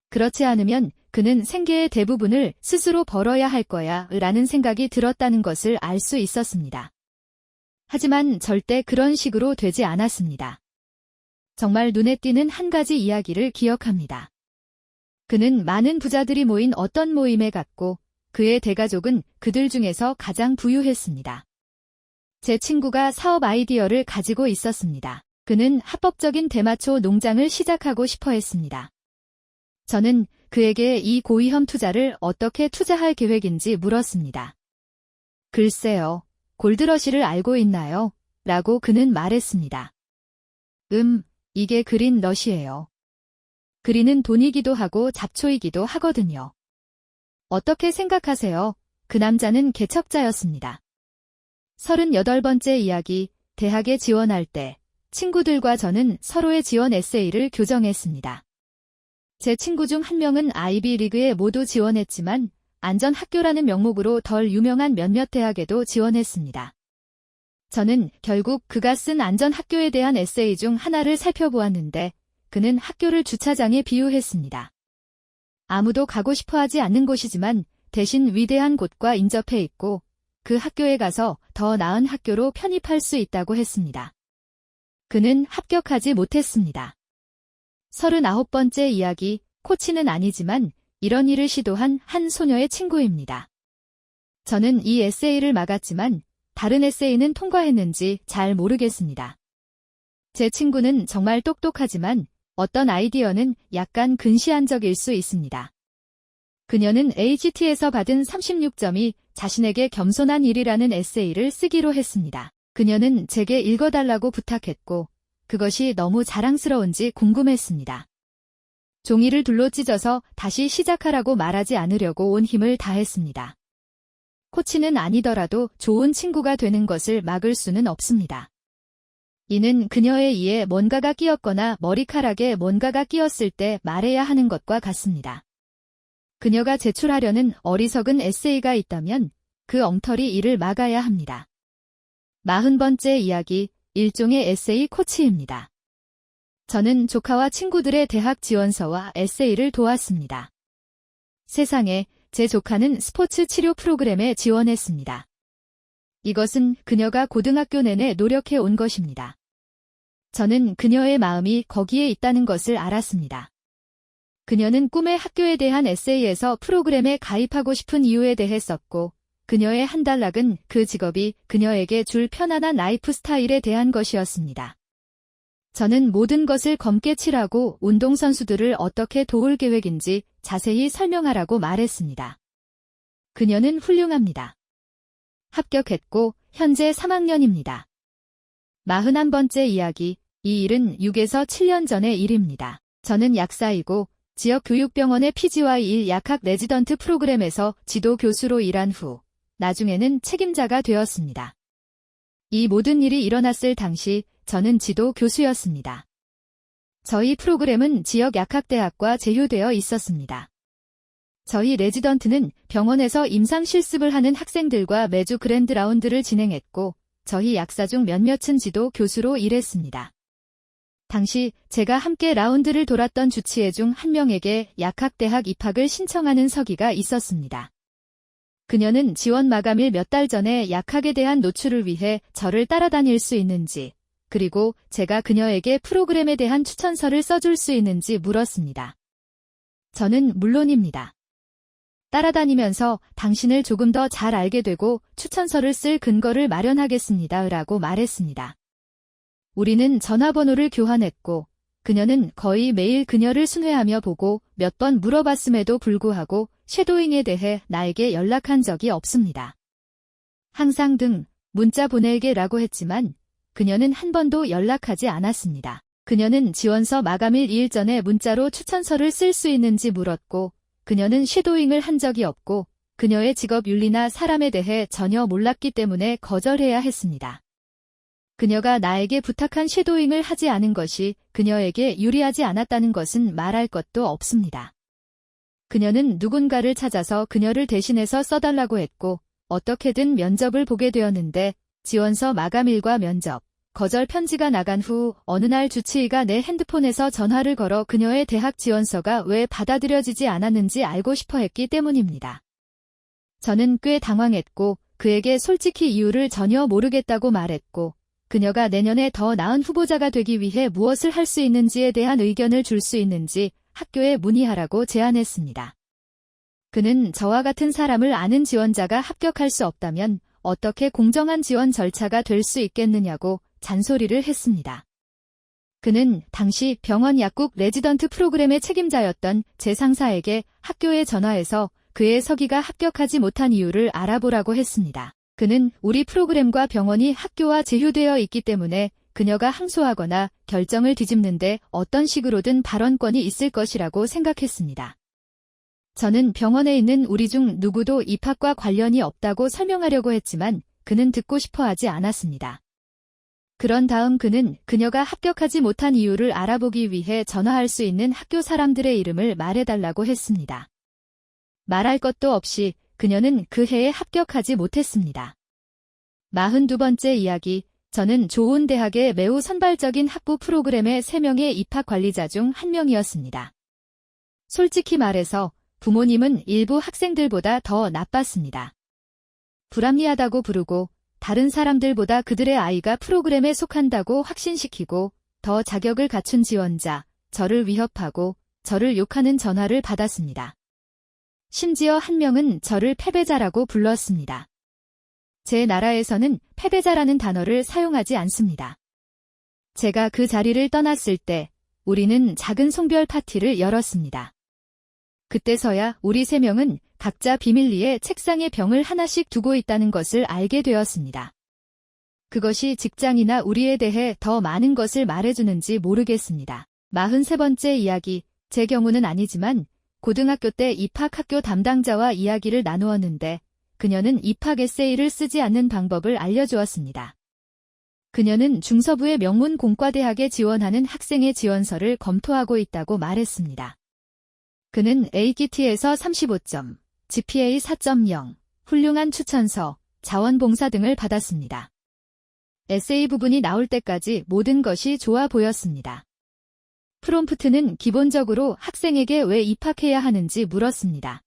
그렇지 않으면 그는 생계의 대부분을 스스로 벌어야 할 거야 라는 생각이 들었다는 것을 알 수 있었습니다. 하지만 절대 그런 식으로 되지 않았습니다. 정말 눈에 띄는 한 가지 이야기를 기억합니다. 그는 많은 부자들이 모인 어떤 모임에 갔고 그의 대가족은 그들 중에서 가장 부유했습니다. 제 친구가 사업 아이디어를 가지고 있었습니다. 그는 합법적인 대마초 농장을 시작하고 싶어 했습니다. 저는 그에게 이 고위험 투자를 어떻게 투자할 계획인지 물었습니다. 글쎄요, 골드러시를 알고 있나요? 라고 그는 말했습니다. 이게 그린러시예요. 그린은 돈이기도 하고 잡초이기도 하거든요. 어떻게 생각하세요? 그 남자는 개척자였습니다. 38번째 이야기, 대학에 지원할 때 친구들과 저는 서로의 지원 에세이를 교정했습니다. 제 친구 중 한 명은 아이비리그에 모두 지원했지만 안전학교라는 명목으로 덜 유명한 몇몇 대학에도 지원했습니다. 저는 결국 그가 쓴 안전학교에 대한 에세이 중 하나를 살펴보았는데 그는 학교를 주차장에 비유했습니다. 아무도 가고 싶어하지 않는 곳이지만 대신 위대한 곳과 인접해 있고 그 학교에 가서 더 나은 학교로 편입할 수 있다고 했습니다. 그는 합격하지 못했습니다. 39번째 이야기, 코치는 아니지만 이런 일을 시도한 한 소녀의 친구입니다. 저는 이 에세이를 막았지만 다른 에세이는 통과했는지 잘 모르겠습니다. 제 친구는 정말 똑똑하지만 어떤 아이디어는 약간 근시안적일 수 있습니다. 그녀는 AGT에서 받은 36점이 자신에게 겸손한 일이라는 에세이를 쓰기로 했습니다. 그녀는 제게 읽어달라고 부탁했고 그것이 너무 자랑스러운지 궁금했습니다. 종이를 둘로 찢어서 다시 시작하라고 말하지 않으려고 온 힘을 다했습니다. 코치는 아니더라도 좋은 친구가 되는 것을 막을 수는 없습니다. 이는 그녀의 이에 뭔가가 끼었거나 머리카락에 뭔가가 끼었을 때 말해야 하는 것과 같습니다. 그녀가 제출하려는 어리석은 에세이가 있다면 그 엉터리 일을 막아야 합니다. 40번째 이야기, 일종의 에세이 코치입니다. 저는 조카와 친구들의 대학 지원서와 에세이를 도왔습니다. 세상에, 제 조카는 스포츠 치료 프로그램에 지원했습니다. 이것은 그녀가 고등학교 내내 노력해 온 것입니다. 저는 그녀의 마음이 거기에 있다는 것을 알았습니다. 그녀는 꿈의 학교에 대한 에세이에서 프로그램에 가입하고 싶은 이유에 대해 썼고, 그녀의 한 단락은 그 직업이 그녀에게 줄 편안한 라이프 스타일에 대한 것이었습니다. 저는 모든 것을 검게 칠하고 운동선수들을 어떻게 도울 계획인지 자세히 설명하라고 말했습니다. 그녀는 훌륭합니다. 합격했고 현재 3학년입니다. 41번째 이야기, 이 일은 6에서 7년 전의 일입니다. 저는 약사이고 지역 교육병원의 PGY1 약학 레지던트 프로그램에서 지도 교수로 일한 후 나중에는 책임자가 되었습니다. 이 모든 일이 일어났을 당시 저는 지도 교수였습니다. 저희 프로그램은 지역 약학대학과 제휴되어 있었습니다. 저희 레지던트는 병원에서 임상 실습을 하는 학생들과 매주 그랜드 라운드를 진행했고 저희 약사 중 몇몇은 지도 교수로 일했습니다. 당시 제가 함께 라운드를 돌았던 주치의 중 한 명에게 약학대학 입학을 신청하는 서기가 있었습니다. 그녀는 지원 마감일 몇 달 전에 약학에 대한 노출을 위해 저를 따라다닐 수 있는지, 그리고 제가 그녀에게 프로그램에 대한 추천서를 써줄 수 있는지 물었습니다. 저는 물론입니다. 따라다니면서 당신을 조금 더 잘 알게 되고 추천서를 쓸 근거를 마련하겠습니다. 라고 말했습니다. 우리는 전화번호를 교환했고 그녀는 거의 매일 그녀를 순회하며 보고 몇 번 물어봤음에도 불구하고 섀도잉에 대해 나에게 연락한 적이 없습니다. 항상 문자 보내게라고 했지만 그녀는 한 번도 연락하지 않았습니다. 그녀는 지원서 마감일 2일 전에 문자로 추천서를 쓸 수 있는지 물었고 그녀는 섀도잉을 한 적이 없고 그녀의 직업 윤리나 사람에 대해 전혀 몰랐기 때문에 거절해야 했습니다. 그녀가 나에게 부탁한 섀도잉을 하지 않은 것이 그녀에게 유리하지 않았다는 것은 말할 것도 없습니다. 그녀는 누군가를 찾아서 그녀를 대신해서 써달라고 했고 어떻게든 면접을 보게 되었는데 지원서 마감일과 면접, 거절 편지가 나간 후 어느 날 주치의가 내 핸드폰에서 전화를 걸어 그녀의 대학 지원서가 왜 받아들여지지 않았는지 알고 싶어 했기 때문입니다. 저는 꽤 당황했고 그에게 솔직히 이유를 전혀 모르겠다고 말했고 그녀가 내년에 더 나은 후보자가 되기 위해 무엇을 할 수 있는지에 대한 의견을 줄 수 있는지 학교에 문의하라고 제안했습니다. 그는 저와 같은 사람을 아는 지원자가 합격할 수 없다면 어떻게 공정한 지원 절차가 될 수 있겠느냐고 잔소리를 했습니다. 그는 당시 병원 약국 레지던트 프로그램의 책임자였던 제 상사에게 학교에 전화해서 그의 서기가 합격하지 못한 이유를 알아보라고 했습니다. 그는 우리 프로그램과 병원이 학교와 제휴되어 있기 때문에 그녀가 항소하거나 결정을 뒤집는데 어떤 식으로든 발언권이 있을 것이라고 생각했습니다. 저는 병원에 있는 우리 중 누구도 입학과 관련이 없다고 설명하려고 했지만 그는 듣고 싶어 하지 않았습니다. 그런 다음 그는 그녀가 합격하지 못한 이유를 알아보기 위해 전화할 수 있는 학교 사람들의 이름을 말해달라고 했습니다. 말할 것도 없이 그녀는 그 해에 합격하지 못했습니다. 42번째 이야기. 저는 좋은 대학의 매우 선발적인 학부 프로그램의 3명의 입학 관리자 중 한 명이었습니다. 솔직히 말해서 부모님은 일부 학생들보다 더 나빴습니다. 불합리하다고 부르고 다른 사람들보다 그들의 아이가 프로그램에 속한다고 확신시키고 더 자격을 갖춘 지원자, 저를 위협하고 저를 욕하는 전화를 받았습니다. 심지어 한 명은 저를 패배자라고 불렀습니다. 제 나라에서는 패배자라는 단어를 사용하지 않습니다. 제가 그 자리를 떠났을 때 우리는 작은 송별 파티를 열었습니다. 그때서야 우리 3명은 각자 비밀리에 책상에 병을 하나씩 두고 있다는 것을 알게 되었습니다. 그것이 직장이나 우리에 대해 더 많은 것을 말해주는지 모르겠습니다. 43번째 이야기. 제 경우는 아니지만 고등학교 때 입학학교 담당자와 이야기를 나누었는데 그녀는 입학 에세이를 쓰지 않는 방법을 알려주었습니다. 그녀는 중서부의 명문 공과대학에 지원하는 학생의 지원서를 검토하고 있다고 말했습니다. 그는 AQT에서 35점, GPA 4.0, 훌륭한 추천서, 자원봉사 등을 받았습니다. 에세이 부분이 나올 때까지 모든 것이 좋아 보였습니다. 프롬프트는 기본적으로 학생에게 왜 입학해야 하는지 물었습니다.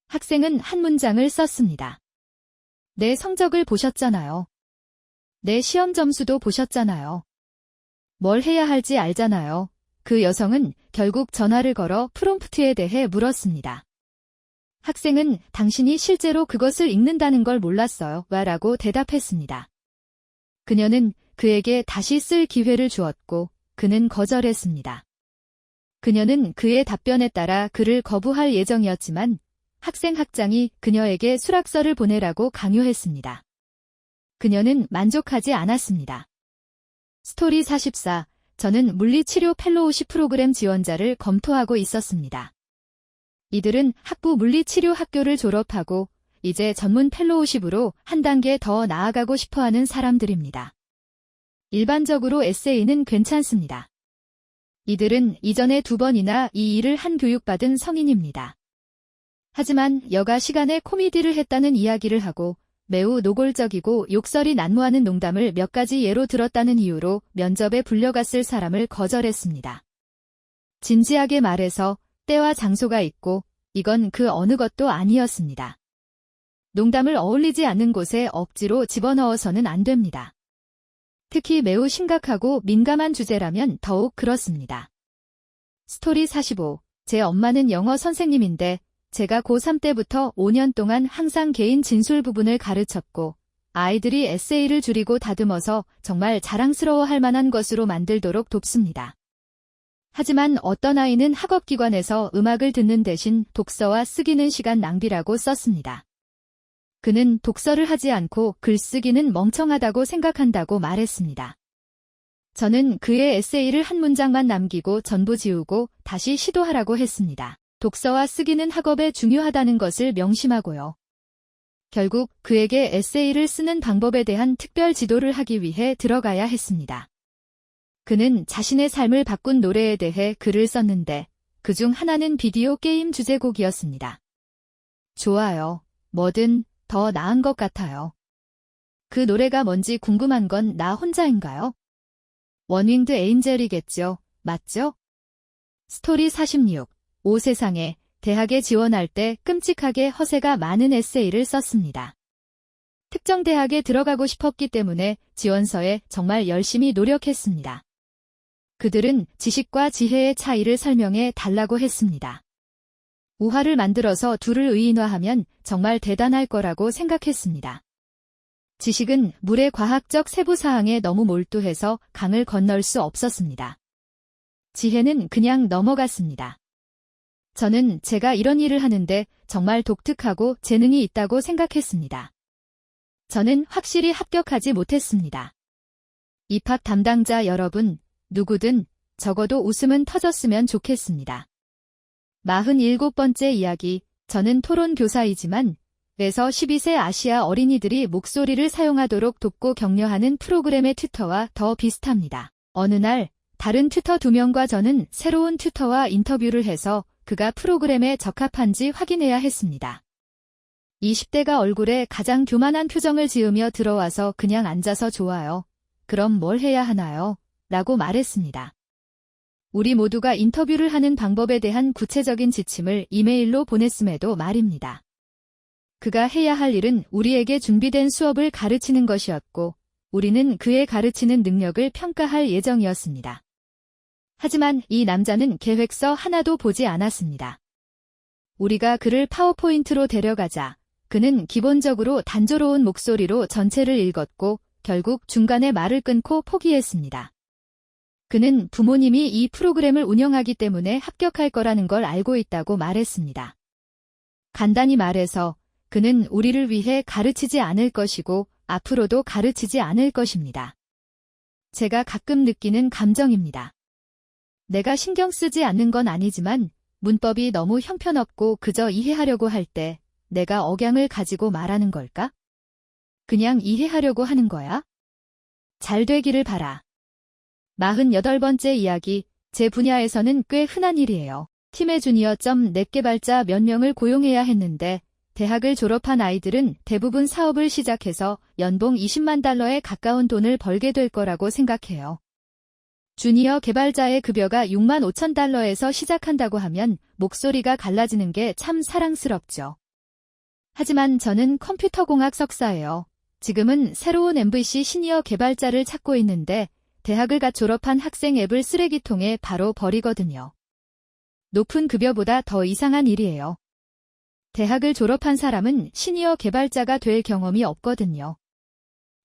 학생은 한 문장을 썼습니다. 내 성적을 보셨잖아요. 내 시험 점수도 보셨잖아요. 뭘 해야 할지 알잖아요. 그 여성은 결국 전화를 걸어 프롬프트에 대해 물었습니다. 학생은 당신이 실제로 그것을 읽는다는 걸 몰랐어요. 라고 대답했습니다. 그녀는 그에게 다시 쓸 기회를 주었고 그는 거절했습니다. 그녀는 그의 답변에 따라 그를 거부할 예정이었지만 학생 학장이 그녀에게 수락서를 보내라고 강요했습니다. 그녀는 만족하지 않았습니다. 스토리 44. 저는 물리치료 펠로우십 프로그램 지원자를 검토하고 있었습니다. 이들은 학부 물리치료 학교를 졸업하고 이제 전문 펠로우십으로 한 단계 더 나아가고 싶어하는 사람들입니다. 일반적으로 에세이는 괜찮습니다. 이들은 이전에 2번이나 이 일을 한 교육받은 성인입니다. 하지만 여가 시간에 코미디를 했다는 이야기를 하고 매우 노골적이고 욕설이 난무하는 농담을 몇 가지 예로 들었다는 이유로 면접에 불려갔을 사람을 거절했습니다. 진지하게 말해서 때와 장소가 있고 이건 그 어느 것도 아니었습니다. 농담을 어울리지 않는 곳에 억지로 집어넣어서는 안 됩니다. 특히 매우 심각하고 민감한 주제라면 더욱 그렇습니다. 스토리 45. 제 엄마는 영어 선생님인데 제가 고3 때부터 5년 동안 항상 개인 진술 부분을 가르쳤고 아이들이 에세이를 줄이고 다듬어서 정말 자랑스러워할 만한 것으로 만들도록 돕습니다. 하지만 어떤 아이는 학업기관에서 음악을 듣는 대신 독서와 쓰기는 시간 낭비라고 썼습니다. 그는 독서를 하지 않고 글쓰기는 멍청하다고 생각한다고 말했습니다. 저는 그의 에세이를 한 문장만 남기고 전부 지우고 다시 시도하라고 했습니다. 독서와 쓰기는 학업에 중요하다는 것을 명심하고요. 결국 그에게 에세이를 쓰는 방법에 대한 특별 지도를 하기 위해 들어가야 했습니다. 그는 자신의 삶을 바꾼 노래에 대해 글을 썼는데 그중 하나는 비디오 게임 주제곡이었습니다. 좋아요. 뭐든 더 나은 것 같아요. 그 노래가 뭔지 궁금한 건 나 혼자인가요? 원윙드 에인젤이겠죠. 맞죠? 스토리 46. 오 세상에 대학에 지원할 때 끔찍하게 허세가 많은 에세이를 썼습니다. 특정 대학에 들어가고 싶었기 때문에 지원서에 정말 열심히 노력했습니다. 그들은 지식과 지혜의 차이를 설명해 달라고 했습니다. 우화를 만들어서 둘을 의인화하면 정말 대단할 거라고 생각했습니다. 지식은 물의 과학적 세부사항에 너무 몰두해서 강을 건널 수 없었습니다. 지혜는 그냥 넘어갔습니다. 저는 제가 이런 일을 하는데 정말 독특하고 재능이 있다고 생각했습니다. 저는 확실히 합격하지 못했습니다. 입학 담당자 여러분, 누구든 적어도 웃음은 터졌으면 좋겠습니다. 47번째 이야기, 저는 토론 교사이지만 에서 12세 아시아 어린이들이 목소리를 사용하도록 돕고 격려하는 프로그램의 튜터와 더 비슷합니다. 어느 날 다른 튜터 2명과 저는 새로운 튜터와 인터뷰를 해서 그가 프로그램에 적합한지 확인해야 했습니다. 20대가 얼굴에 가장 교만한 표정을 지으며 들어와서 그냥 앉아서 좋아요. 그럼 뭘 해야 하나요? 라고 말했습니다. 우리 모두가 인터뷰를 하는 방법에 대한 구체적인 지침을 이메일로 보냈음에도 말입니다. 그가 해야 할 일은 우리에게 준비된 수업을 가르치는 것이었고, 우리는 그의 가르치는 능력을 평가할 예정이었습니다. 하지만 이 남자는 계획서 하나도 보지 않았습니다. 우리가 그를 파워포인트로 데려가자 그는 기본적으로 단조로운 목소리로 전체를 읽었고 결국 중간에 말을 끊고 포기했습니다. 그는 부모님이 이 프로그램을 운영하기 때문에 합격할 거라는 걸 알고 있다고 말했습니다. 간단히 말해서 그는 우리를 위해 가르치지 않을 것이고 앞으로도 가르치지 않을 것입니다. 제가 가끔 느끼는 감정입니다. 내가 신경 쓰지 않는 건 아니지만 문법이 너무 형편없고 그저 이해하려고 할 때 내가 억양을 가지고 말하는 걸까? 그냥 이해하려고 하는 거야? 잘 되기를 바라. 48번째 이야기, 제 분야에서는 꽤 흔한 일이에요. 팀의 주니어 넷 개발자 몇 명을 고용해야 했는데 대학을 졸업한 아이들은 대부분 사업을 시작해서 연봉 20만 달러에 가까운 돈을 벌게 될 거라고 생각해요. 주니어 개발자의 급여가 6만 5천 달러에서 시작한다고 하면 목소리가 갈라지는 게 참 사랑스럽죠. 하지만 저는 컴퓨터공학 석사예요. 지금은 새로운 MVC 시니어 개발자를 찾고 있는데 대학을 갓 졸업한 학생 앱을 쓰레기통에 바로 버리거든요. 높은 급여보다 더 이상한 일이에요. 대학을 졸업한 사람은 시니어 개발자가 될 경험이 없거든요.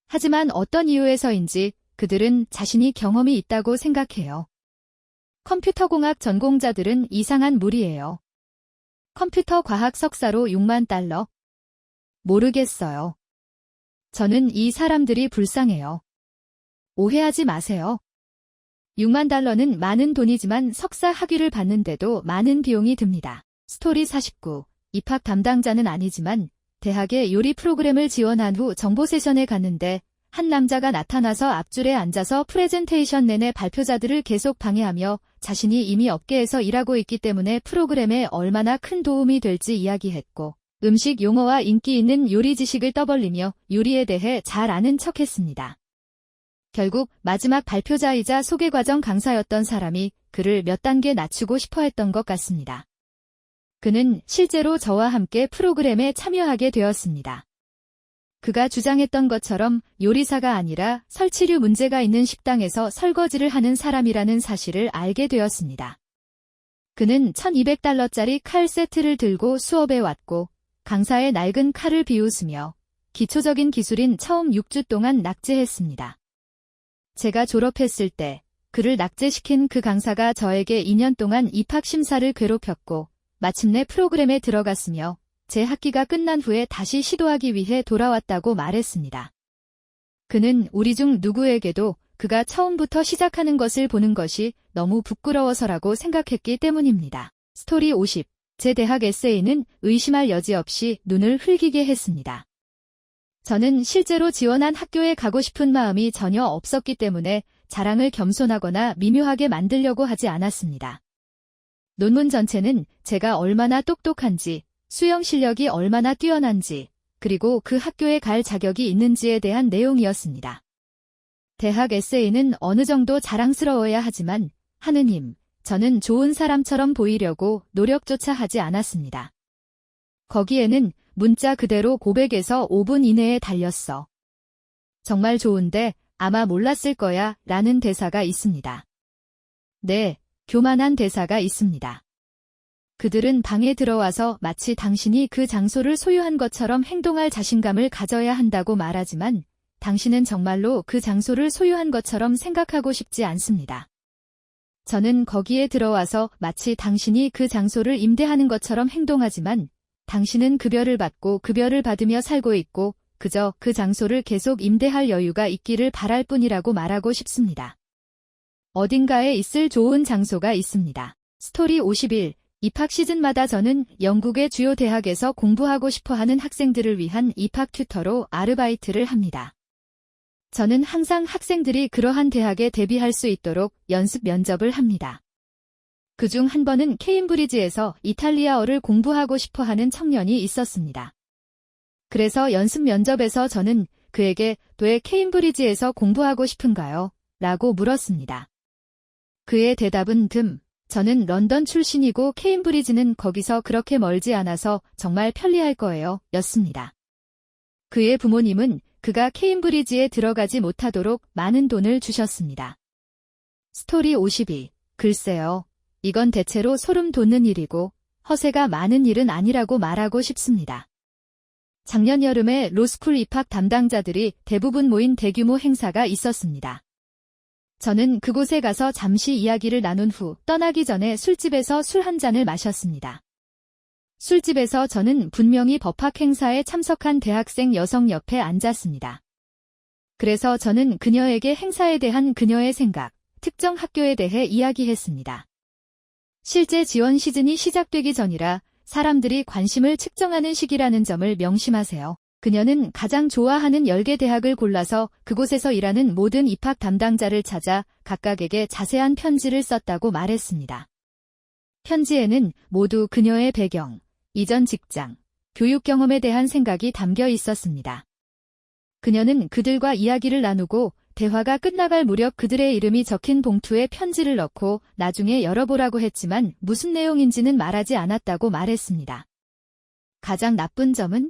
하지만 어떤 이유에서인지 그들은 자신이 경험이 있다고 생각해요. 컴퓨터공학 전공자들은 이상한 무리예요. 컴퓨터 과학 석사로 6만 달러? 모르겠어요. 저는 이 사람들이 불쌍해요. 오해하지 마세요. 6만 달러는 많은 돈이지만 석사 학위를 받는데도 많은 비용이 듭니다. 스토리 49. 입학 담당자는 아니지만 대학의 요리 프로그램을 지원한 후 정보 세션에 갔는데 한 남자가 나타나서 앞줄에 앉아서 프레젠테이션 내내 발표자들을 계속 방해하며 자신이 이미 업계에서 일하고 있기 때문에 프로그램에 얼마나 큰 도움이 될지 이야기했고 음식 용어와 인기 있는 요리 지식을 떠벌리며 요리에 대해 잘 아는 척했습니다. 결국 마지막 발표자이자 소개과정 강사였던 사람이 그를 몇 단계 낮추고 싶어 했던 것 같습니다. 그는 실제로 저와 함께 프로그램에 참여하게 되었습니다. 그가 주장했던 것처럼 요리사가 아니라 설치류 문제가 있는 식당에서 설거지를 하는 사람이라는 사실을 알게 되었습니다. 그는 1200달러짜리 칼 세트를 들고 수업에 왔고 강사의 낡은 칼을 비웃으며 기초적인 기술인 처음 6주 동안 낙제했습니다. 제가 졸업했을 때 그를 낙제시킨 그 강사가 저에게 2년 동안 입학 심사를 괴롭혔고 마침내 프로그램에 들어갔으며 제 학기가 끝난 후에 다시 시도하기 위해 돌아왔다고 말했습니다. 그는 우리 중 누구에게도 그가 처음부터 시작하는 것을 보는 것이 너무 부끄러워서라고 생각했기 때문입니다. 스토리 50. 제 대학 에세이는 의심할 여지 없이 눈을 흘기게 했습니다. 저는 실제로 지원한 학교에 가고 싶은 마음이 전혀 없었기 때문에 자랑을 겸손하거나 미묘하게 만들려고 하지 않았습니다. 논문 전체는 제가 얼마나 똑똑한지, 수영 실력이 얼마나 뛰어난지, 그리고 그 학교에 갈 자격이 있는지에 대한 내용이었습니다. 대학 에세이는 어느 정도 자랑스러워야 하지만 하느님, 저는 좋은 사람처럼 보이려고 노력조차 하지 않았습니다. 거기에는 문자 그대로 고백에서 5분 이내에 달렸어. 정말 좋은데 아마 몰랐을 거야 라는 대사가 있습니다. 네, 교만한 대사가 있습니다. 그들은 방에 들어와서 마치 당신이 그 장소를 소유한 것처럼 행동할 자신감을 가져야 한다고 말하지만 당신은 정말로 그 장소를 소유한 것처럼 생각하고 싶지 않습니다. 저는 거기에 들어와서 마치 당신이 그 장소를 임대하는 것처럼 행동하지만 당신은 급여를 받고 급여를 받으며 살고 있고 그저 그 장소를 계속 임대할 여유가 있기를 바랄 뿐이라고 말하고 싶습니다. 어딘가에 있을 좋은 장소가 있습니다. 스토리 51. 입학 시즌마다 저는 영국의 주요 대학에서 공부하고 싶어하는 학생들을 위한 입학 튜터로 아르바이트를 합니다. 저는 항상 학생들이 그러한 대학에 대비할 수 있도록 연습 면접을 합니다. 그중 한 번은 케임브리지에서 이탈리아어를 공부하고 싶어하는 청년이 있었습니다. 그래서 연습 면접에서 저는 그에게 왜 케임브리지에서 공부하고 싶은가요? 라고 물었습니다. 그의 대답은 저는 런던 출신이고 케임브리지는 거기서 그렇게 멀지 않아서 정말 편리할 거예요. 였습니다. 그의 부모님은 그가 케임브리지에 들어가지 못하도록 많은 돈을 주셨습니다. 스토리 52. 글쎄요. 이건 대체로 소름 돋는 일이고 허세가 많은 일은 아니라고 말하고 싶습니다. 작년 여름에 로스쿨 입학 담당자들이 대부분 모인 대규모 행사가 있었습니다. 저는 그곳에 가서 잠시 이야기를 나눈 후 떠나기 전에 술집에서 술 한 잔을 마셨습니다. 술집에서 저는 분명히 법학 행사에 참석한 대학생 여성 옆에 앉았습니다. 그래서 저는 그녀에게 행사에 대한 그녀의 생각, 특정 학교에 대해 이야기했습니다. 실제 지원 시즌이 시작되기 전이라 사람들이 관심을 측정하는 시기라는 점을 명심하세요. 그녀는 가장 좋아하는 10개 대학을 골라서 그곳에서 일하는 모든 입학 담당자를 찾아 각각에게 자세한 편지를 썼다고 말했습니다. 편지에는 모두 그녀의 배경, 이전 직장, 교육 경험에 대한 생각이 담겨 있었습니다. 그녀는 그들과 이야기를 나누고 대화가 끝나갈 무렵 그들의 이름이 적힌 봉투에 편지를 넣고 나중에 열어보라고 했지만 무슨 내용인지는 말하지 않았다고 말했습니다. 가장 나쁜 점은?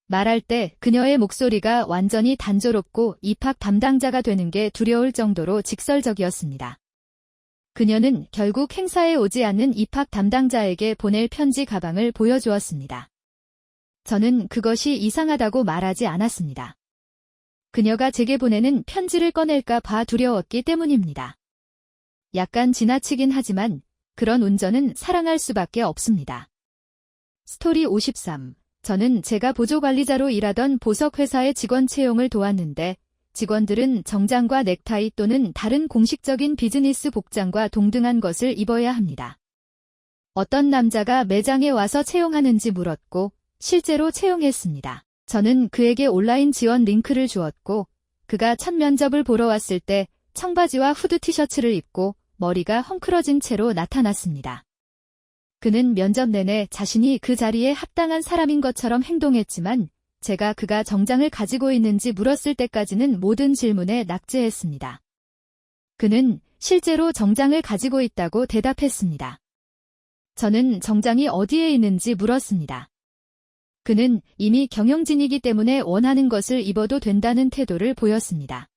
말할 때 그녀의 목소리가 완전히 단조롭고 입학 담당자가 되는 게 두려울 정도로 직설적이었습니다. 그녀는 결국 행사에 오지 않는 입학 담당자에게 보낼 편지 가방을 보여주었습니다. 저는 그것이 이상하다고 말하지 않았습니다. 그녀가 제게 보내는 편지를 꺼낼까 봐 두려웠기 때문입니다. 약간 지나치긴 하지만 그런 운전은 사랑할 수밖에 없습니다. 스토리 53. 저는 제가 보조관리자로 일하던 보석회사의 직원 채용을 도왔는데 직원들은 정장과 넥타이 또는 다른 공식적인 비즈니스 복장과 동등한 것을 입어야 합니다. 어떤 남자가 매장에 와서 채용하는지 물었고 실제로 채용했습니다. 저는 그에게 온라인 지원 링크를 주었고 그가 첫 면접을 보러 왔을 때 청바지와 후드 티셔츠를 입고 머리가 헝클어진 채로 나타났습니다. 그는 면접 내내 자신이 그 자리에 합당한 사람인 것처럼 행동했지만 제가 그가 정장을 가지고 있는지 물었을 때까지는 모든 질문에 낙제했습니다. 그는 실제로 정장을 가지고 있다고 대답했습니다. 저는 정장이 어디에 있는지 물었습니다. 그는 이미 경영진이기 때문에 원하는 것을 입어도 된다는 태도를 보였습니다.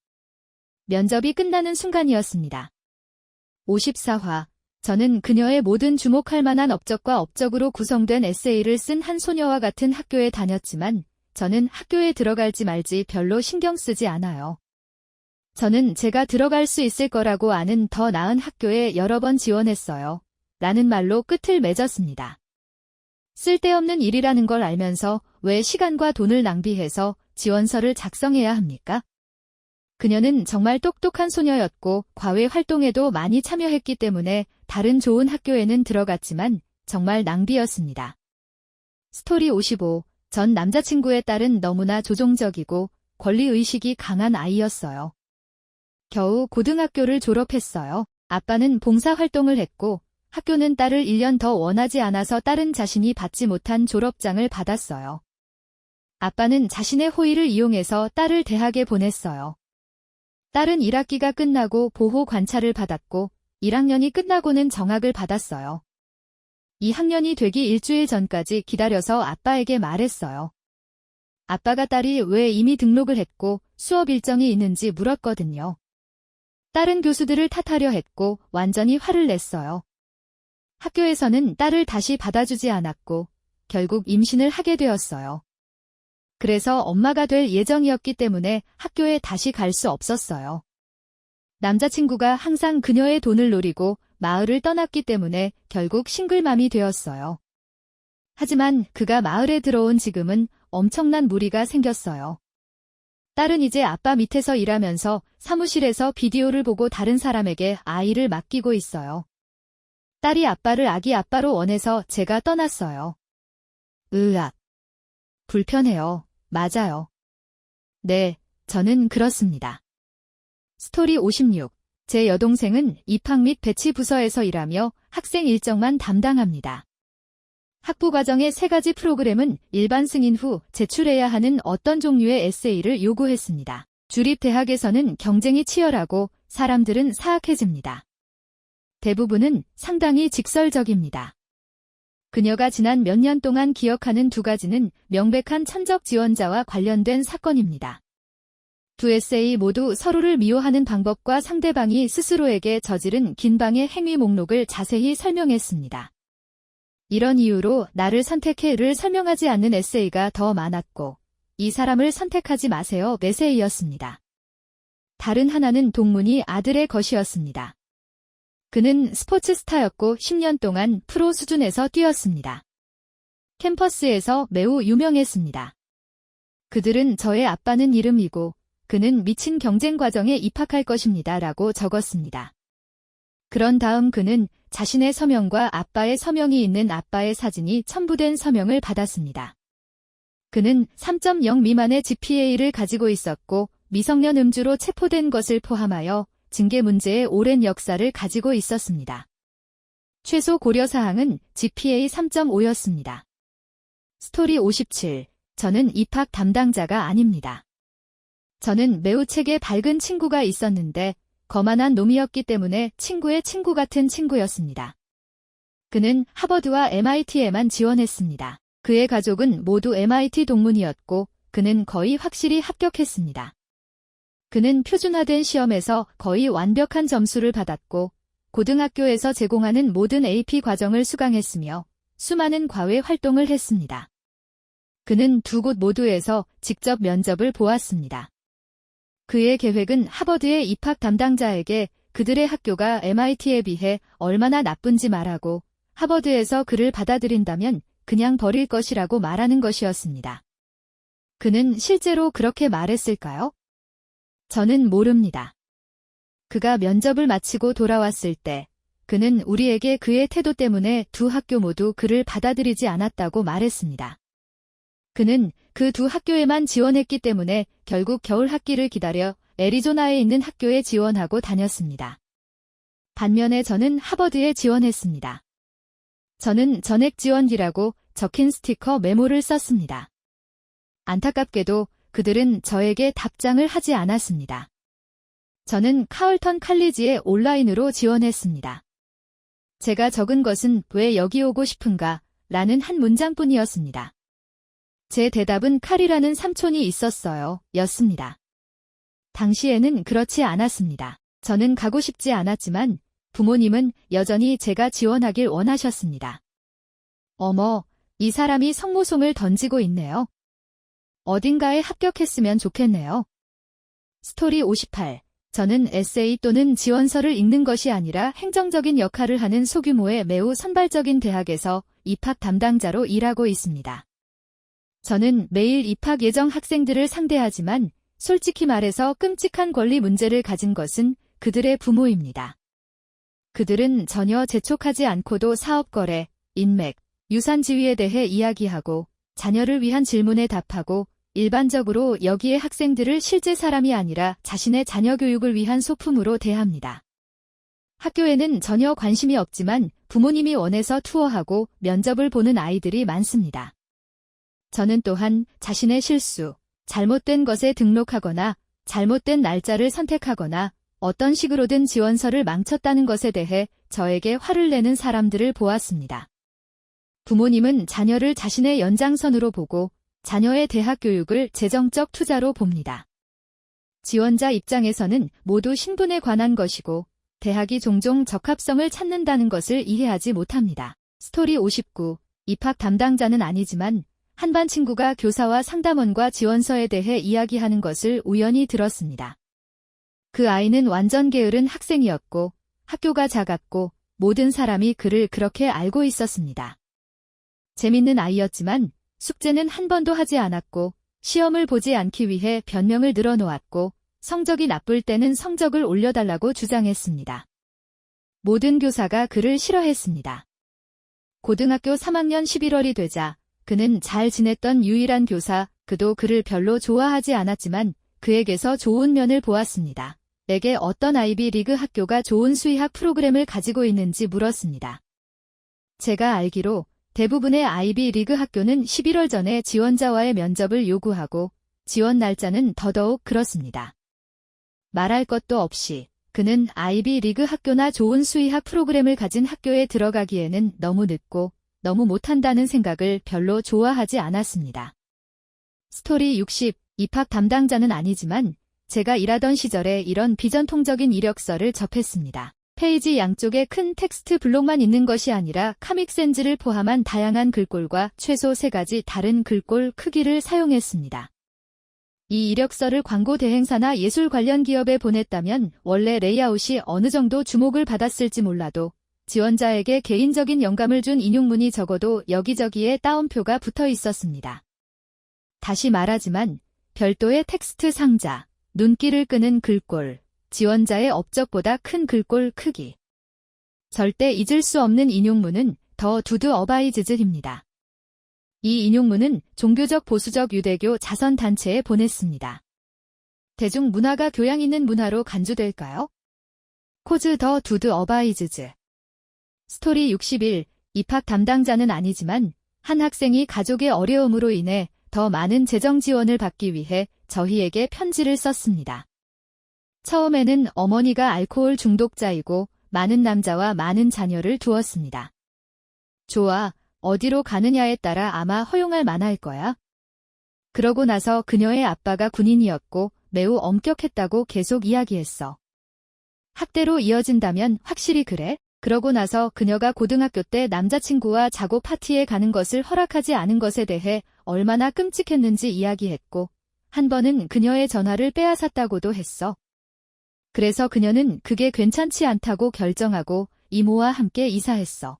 면접이 끝나는 순간이었습니다. 54화. 저는 그녀의 모든 주목할 만한 업적과 업적으로 구성된 에세이를 쓴 한 소녀와 같은 학교에 다녔지만 저는 학교에 들어갈지 말지 별로 신경 쓰지 않아요. 저는 제가 들어갈 수 있을 거라고 아는 더 나은 학교에 여러 번 지원했어요. 라는 말로 끝을 맺었습니다. 쓸데없는 일이라는 걸 알면서 왜 시간과 돈을 낭비해서 지원서를 작성해야 합니까? 그녀는 정말 똑똑한 소녀였고 과외 활동에도 많이 참여했기 때문에 다른 좋은 학교에는 들어갔지만 정말 낭비였습니다. 스토리 55. 전 남자친구의 딸은 너무나 조종적이고 권리의식이 강한 아이였어요. 겨우 고등학교를 졸업했어요. 아빠는 봉사활동을 했고 학교는 딸을 1년 더 원하지 않아서 딸은 자신이 받지 못한 졸업장을 받았어요. 아빠는 자신의 호의를 이용해서 딸을 대학에 보냈어요. 딸은 1학기가 끝나고 보호 관찰을 받았고 1학년이 끝나고는 정학을 받았어요. 2학년이 되기 일주일 전까지 기다려서 아빠에게 말했어요. 아빠가 딸이 왜 이미 등록을 했고 수업 일정이 있는지 물었거든요. 딸은 교수들을 탓하려 했고 완전히 화를 냈어요. 학교에서는 딸을 다시 받아주지 않았고 결국 임신을 하게 되었어요. 그래서 엄마가 될 예정이었기 때문에 학교에 다시 갈 수 없었어요. 남자친구가 항상 그녀의 돈을 노리고 마을을 떠났기 때문에 결국 싱글맘이 되었어요. 하지만 그가 마을에 들어온 지금은 엄청난 무리가 생겼어요. 딸은 이제 아빠 밑에서 일하면서 사무실에서 비디오를 보고 다른 사람에게 아이를 맡기고 있어요. 딸이 아빠를 아기 아빠로 원해서 제가 떠났어요. 으악. 불편해요. 맞아요. 네, 저는 그렇습니다. 스토리 56. 제 여동생은 입학 및 배치 부서에서 일하며 학생 일정만 담당합니다. 학부 과정의 3가지 프로그램은 일반 승인 후 제출해야 하는 어떤 종류의 에세이를 요구했습니다. 주립대학에서는 경쟁이 치열하고 사람들은 사악해집니다. 대부분은 상당히 직설적입니다. 그녀가 지난 몇 년 동안 기억하는 2가지는 명백한 천적 지원자와 관련된 사건입니다. 2 에세이 모두 서로를 미워하는 방법과 상대방이 스스로에게 저지른 긴방의 행위 목록을 자세히 설명했습니다. 이런 이유로 나를 선택해를 설명하지 않는 에세이가 더 많았고 이 사람을 선택하지 마세요 에세이였습니다. 다른 하나는 동문이 아들의 것이었습니다. 그는 스포츠 스타였고 10년 동안 프로 수준에서 뛰었습니다. 캠퍼스에서 매우 유명했습니다. 그들은 저의 아빠는 이름이고 그는 미친 경쟁 과정에 입학할 것입니다 라고 적었습니다. 그런 다음 그는 자신의 서명과 아빠의 서명이 있는 아빠의 사진이 첨부된 서명을 받았습니다. 그는 3.0 미만의 GPA를 가지고 있었고 미성년 음주로 체포된 것을 포함하여 징계 문제의 오랜 역사를 가지고 있었습니다. 최소 고려사항은 GPA 3.5였습니다. 스토리 57. 저는 입학 담당자가 아닙니다. 저는 매우 책에 밝은 친구가 있었는데 거만한 놈이었기 때문에 친구의 친구 같은 친구였습니다. 그는 하버드와 MIT에만 지원했습니다. 그의 가족은 모두 MIT 동문이었고 그는 거의 확실히 합격했습니다. 그는 표준화된 시험에서 거의 완벽한 점수를 받았고 고등학교에서 제공하는 모든 AP 과정을 수강했으며 수많은 과외 활동을 했습니다. 그는 2곳 모두에서 직접 면접을 보았습니다. 그의 계획은 하버드의 입학 담당자에게 그들의 학교가 MIT에 비해 얼마나 나쁜지 말하고 하버드에서 그를 받아들인다면 그냥 버릴 것이라고 말하는 것이었습니다. 그는 실제로 그렇게 말했을까요? 저는 모릅니다. 그가 면접을 마치고 돌아왔을 때 그는 우리에게 그의 태도 때문에 2 학교 모두 그를 받아들이지 않았다고 말했습니다. 그는 그 2 학교에만 지원했기 때문에 결국 겨울 학기를 기다려 애리조나에 있는 학교에 지원하고 다녔습니다. 반면에 저는 하버드에 지원했습니다. 저는 전액 지원이라고 적힌 스티커 메모를 썼습니다. 안타깝게도 그들은 저에게 답장을 하지 않았습니다. 저는 카울턴 칼리지에 온라인으로 지원했습니다. 제가 적은 것은 왜 여기 오고 싶은가? 라는 한 문장뿐이었습니다. 제 대답은 칼이라는 삼촌이 있었어요. 였습니다. 당시에는 그렇지 않았습니다. 저는 가고 싶지 않았지만 부모님은 여전히 제가 지원하길 원하셨습니다. 어머, 이 사람이 성모송을 던지고 있네요. 어딘가에 합격했으면 좋겠네요. 스토리 58. 저는 에세이 또는 지원서를 읽는 것이 아니라 행정적인 역할을 하는 소규모의 매우 선발적인 대학에서 입학 담당자로 일하고 있습니다. 저는 매일 입학 예정 학생들을 상대하지만 솔직히 말해서 끔찍한 권리 문제를 가진 것은 그들의 부모입니다. 그들은 전혀 재촉하지 않고도 사업 거래, 인맥, 유산 지위에 대해 이야기하고 자녀를 위한 질문에 답하고 일반적으로 여기에 학생들을 실제 사람이 아니라 자신의 자녀 교육을 위한 소품으로 대합니다. 학교에는 전혀 관심이 없지만 부모님이 원해서 투어하고 면접을 보는 아이들이 많습니다. 저는 또한 자신의 실수, 잘못된 것에 등록하거나 잘못된 날짜를 선택하거나 어떤 식으로든 지원서를 망쳤다는 것에 대해 저에게 화를 내는 사람들을 보았습니다. 부모님은 자녀를 자신의 연장선으로 보고 자녀의 대학 교육을 재정적 투자로 봅니다. 지원자 입장에서는 모두 신분에 관한 것이고 대학이 종종 적합성을 찾는다는 것을 이해하지 못합니다. 스토리 59. 입학 담당자는 아니지만 한 반 친구가 교사와 상담원과 지원서에 대해 이야기하는 것을 우연히 들었습니다. 그 아이는 완전 게으른 학생이었고 학교가 작았고 모든 사람이 그를 그렇게 알고 있었습니다. 재밌는 아이였지만 숙제는 한 번도 하지 않았고 시험을 보지 않기 위해 변명을 늘어놓았고 성적이 나쁠 때는 성적을 올려달라고 주장했습니다. 모든 교사가 그를 싫어했습니다. 고등학교 3학년 11월이 되자 그는 잘 지냈던 유일한 교사, 그도 그를 별로 좋아하지 않았지만 그에게서 좋은 면을 보았습니다. 내게 어떤 아이비 리그 학교가 좋은 수의학 프로그램을 가지고 있는지 물었습니다. 제가 알기로 대부분의 아이비 리그 학교는 11월 전에 지원자와의 면접을 요구하고 지원 날짜는 더더욱 그렇습니다. 말할 것도 없이 그는 아이비 리그 학교나 좋은 수의학 프로그램을 가진 학교에 들어가기에는 너무 늦고 너무 못한다는 생각을 별로 좋아하지 않았습니다. 스토리 60. 입학 담당자는 아니지만 제가 일하던 시절에 이런 비전통적인 이력서를 접했습니다. 페이지 양쪽에 큰 텍스트 블록만 있는 것이 아니라 카믹센즈를 포함한 다양한 글꼴과 최소 3가지 다른 글꼴 크기를 사용했습니다. 이 이력서를 광고 대행사나 예술 관련 기업에 보냈다면 원래 레이아웃이 어느 정도 주목을 받았을지 몰라도 지원자에게 개인적인 영감을 준 인용문이 적어도 여기저기에 따옴표가 붙어 있었습니다. 다시 말하지만 별도의 텍스트 상자, 눈길을 끄는 글꼴, 지원자의 업적보다 큰 글꼴 크기. 절대 잊을 수 없는 인용문은 더 두드 어바이즈즈입니다. 이 인용문은 종교적 보수적 유대교 자선단체에 보냈습니다. 대중문화가 교양 있는 문화로 간주될까요? 코즈 더 두드 어바이즈즈. 스토리 61. 입학 담당자는 아니지만 한 학생이 가족의 어려움으로 인해 더 많은 재정 지원을 받기 위해 저희에게 편지를 썼습니다. 처음에는 어머니가 알코올 중독자이고 많은 남자와 많은 자녀를 두었습니다. 좋아, 어디로 가느냐에 따라 아마 허용할 만할 거야. 그러고 나서 그녀의 아빠가 군인이었고 매우 엄격했다고 계속 이야기했어. 학대로 이어진다면 확실히 그래? 그러고 나서 그녀가 고등학교 때 남자친구와 작업 파티에 가는 것을 허락하지 않은 것에 대해 얼마나 끔찍했는지 이야기했고 한 번은 그녀의 전화를 빼앗았다고도 했어. 그래서 그녀는 그게 괜찮지 않다고 결정하고 이모와 함께 이사했어.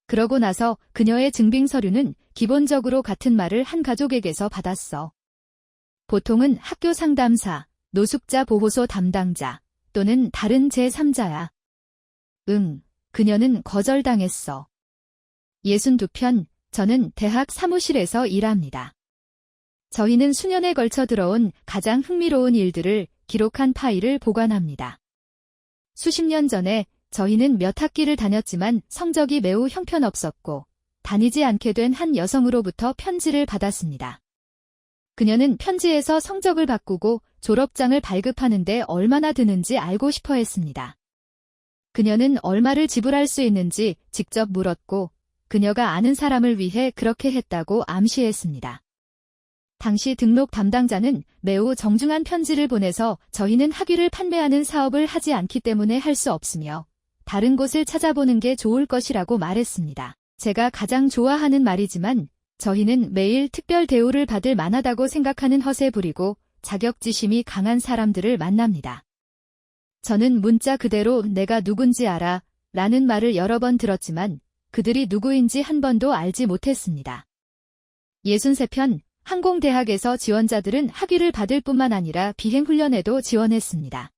그러고 나서 그녀의 증빙 서류는 기본적으로 같은 말을 한 가족에게서 받았어. 보통은 학교 상담사, 노숙자 보호소 담당자 또는 다른 제3자야. 그녀는 거절당했어. 62편, 저는 대학 사무실에서 일합니다. 저희는 수년에 걸쳐 들어온 가장 흥미로운 일들을 기록한 파일을 보관합니다. 수십 년 전에 저희는 몇 학기를 다녔지만 성적이 매우 형편없었고 다니지 않게 된 한 여성으로부터 편지를 받았습니다. 그녀는 편지에서 성적을 바꾸고 졸업장을 발급하는데 얼마나 드는지 알고 싶어 했습니다. 그녀는 얼마를 지불할 수 있는지 직접 물었고 그녀가 아는 사람을 위해 그렇게 했다고 암시했습니다. 당시 등록 담당자는 매우 정중한 편지를 보내서 저희는 학위를 판매하는 사업을 하지 않기 때문에 할 수 없으며 다른 곳을 찾아보는 게 좋을 것이라고 말했습니다. 제가 가장 좋아하는 말이지만 저희는 매일 특별 대우를 받을 만하다고 생각하는 허세 부리고 자격지심이 강한 사람들을 만납니다. 저는 문자 그대로 내가 누군지 알아 라는 말을 여러 번 들었지만 그들이 누구인지 한 번도 알지 못했습니다. 63편, 항공대학에서 지원자들은 학위를 받을 뿐만 아니라 비행훈련에도 지원했습니다.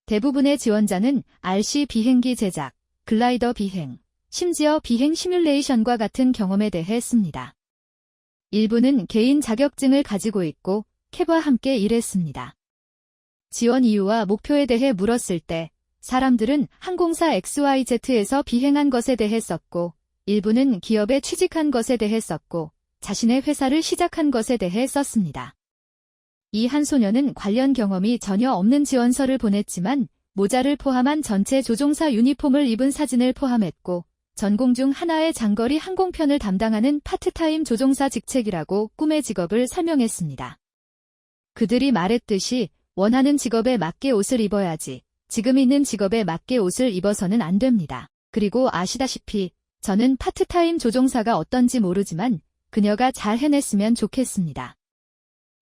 대부분의 지원자는 RC 비행기 제작, 글라이더 비행, 심지어 비행 시뮬레이션과 같은 경험에 대해 씁니다. 일부는 개인 자격증을 가지고 있고 캡과 함께 일했습니다. 지원 이유와 목표에 대해 물었을 때 사람들은 항공사 XYZ에서 비행한 것에 대해 썼고, 일부는 기업에 취직한 것에 대해 썼고, 자신의 회사를 시작한 것에 대해 썼습니다. 이 한 소녀는 관련 경험이 전혀 없는 지원서를 보냈지만 모자를 포함한 전체 조종사 유니폼을 입은 사진을 포함했고, 전공 중 하나의 장거리 항공편을 담당하는 파트타임 조종사 직책이라고 꿈의 직업을 설명했습니다. 그들이 말했듯이 원하는 직업에 맞게 옷을 입어야지 지금 있는 직업에 맞게 옷을 입어서는 안 됩니다. 그리고 아시다시피 저는 파트타임 조종사가 어떤지 모르지만 그녀가 잘 해냈으면 좋겠습니다.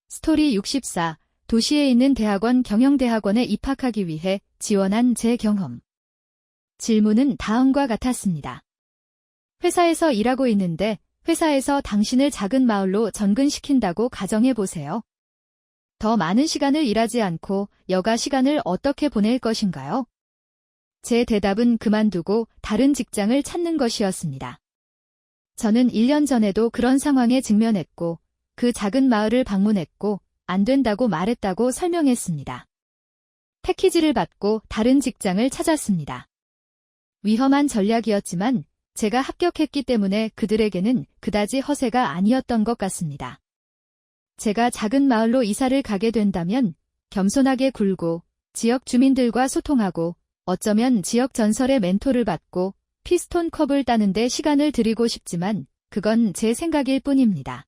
스토리 64. 도시에 있는 대학원 경영대학원에 입학하기 위해 지원한 제 경험. 질문은 다음과 같았습니다. 회사에서 일하고 있는데 회사에서 당신을 작은 마을로 전근시킨다고 가정해보세요. 더 많은 시간을 일하지 않고 여가 시간을 어떻게 보낼 것인가요? 제 대답은 그만두고 다른 직장을 찾는 것이었습니다. 저는 1년 전에도 그런 상황에 직면했고 그 작은 마을을 방문했고 안 된다고 말했다고 설명했습니다. 패키지를 받고 다른 직장을 찾았습니다. 위험한 전략이었지만 제가 합격했기 때문에 그들에게는 그다지 허세가 아니었던 것 같습니다. 제가 작은 마을로 이사를 가게 된다면 겸손하게 굴고 지역 주민들과 소통하고 어쩌면 지역 전설의 멘토를 받고 피스톤 컵을 따는데 시간을 들이고 싶지만 그건 제 생각일 뿐입니다.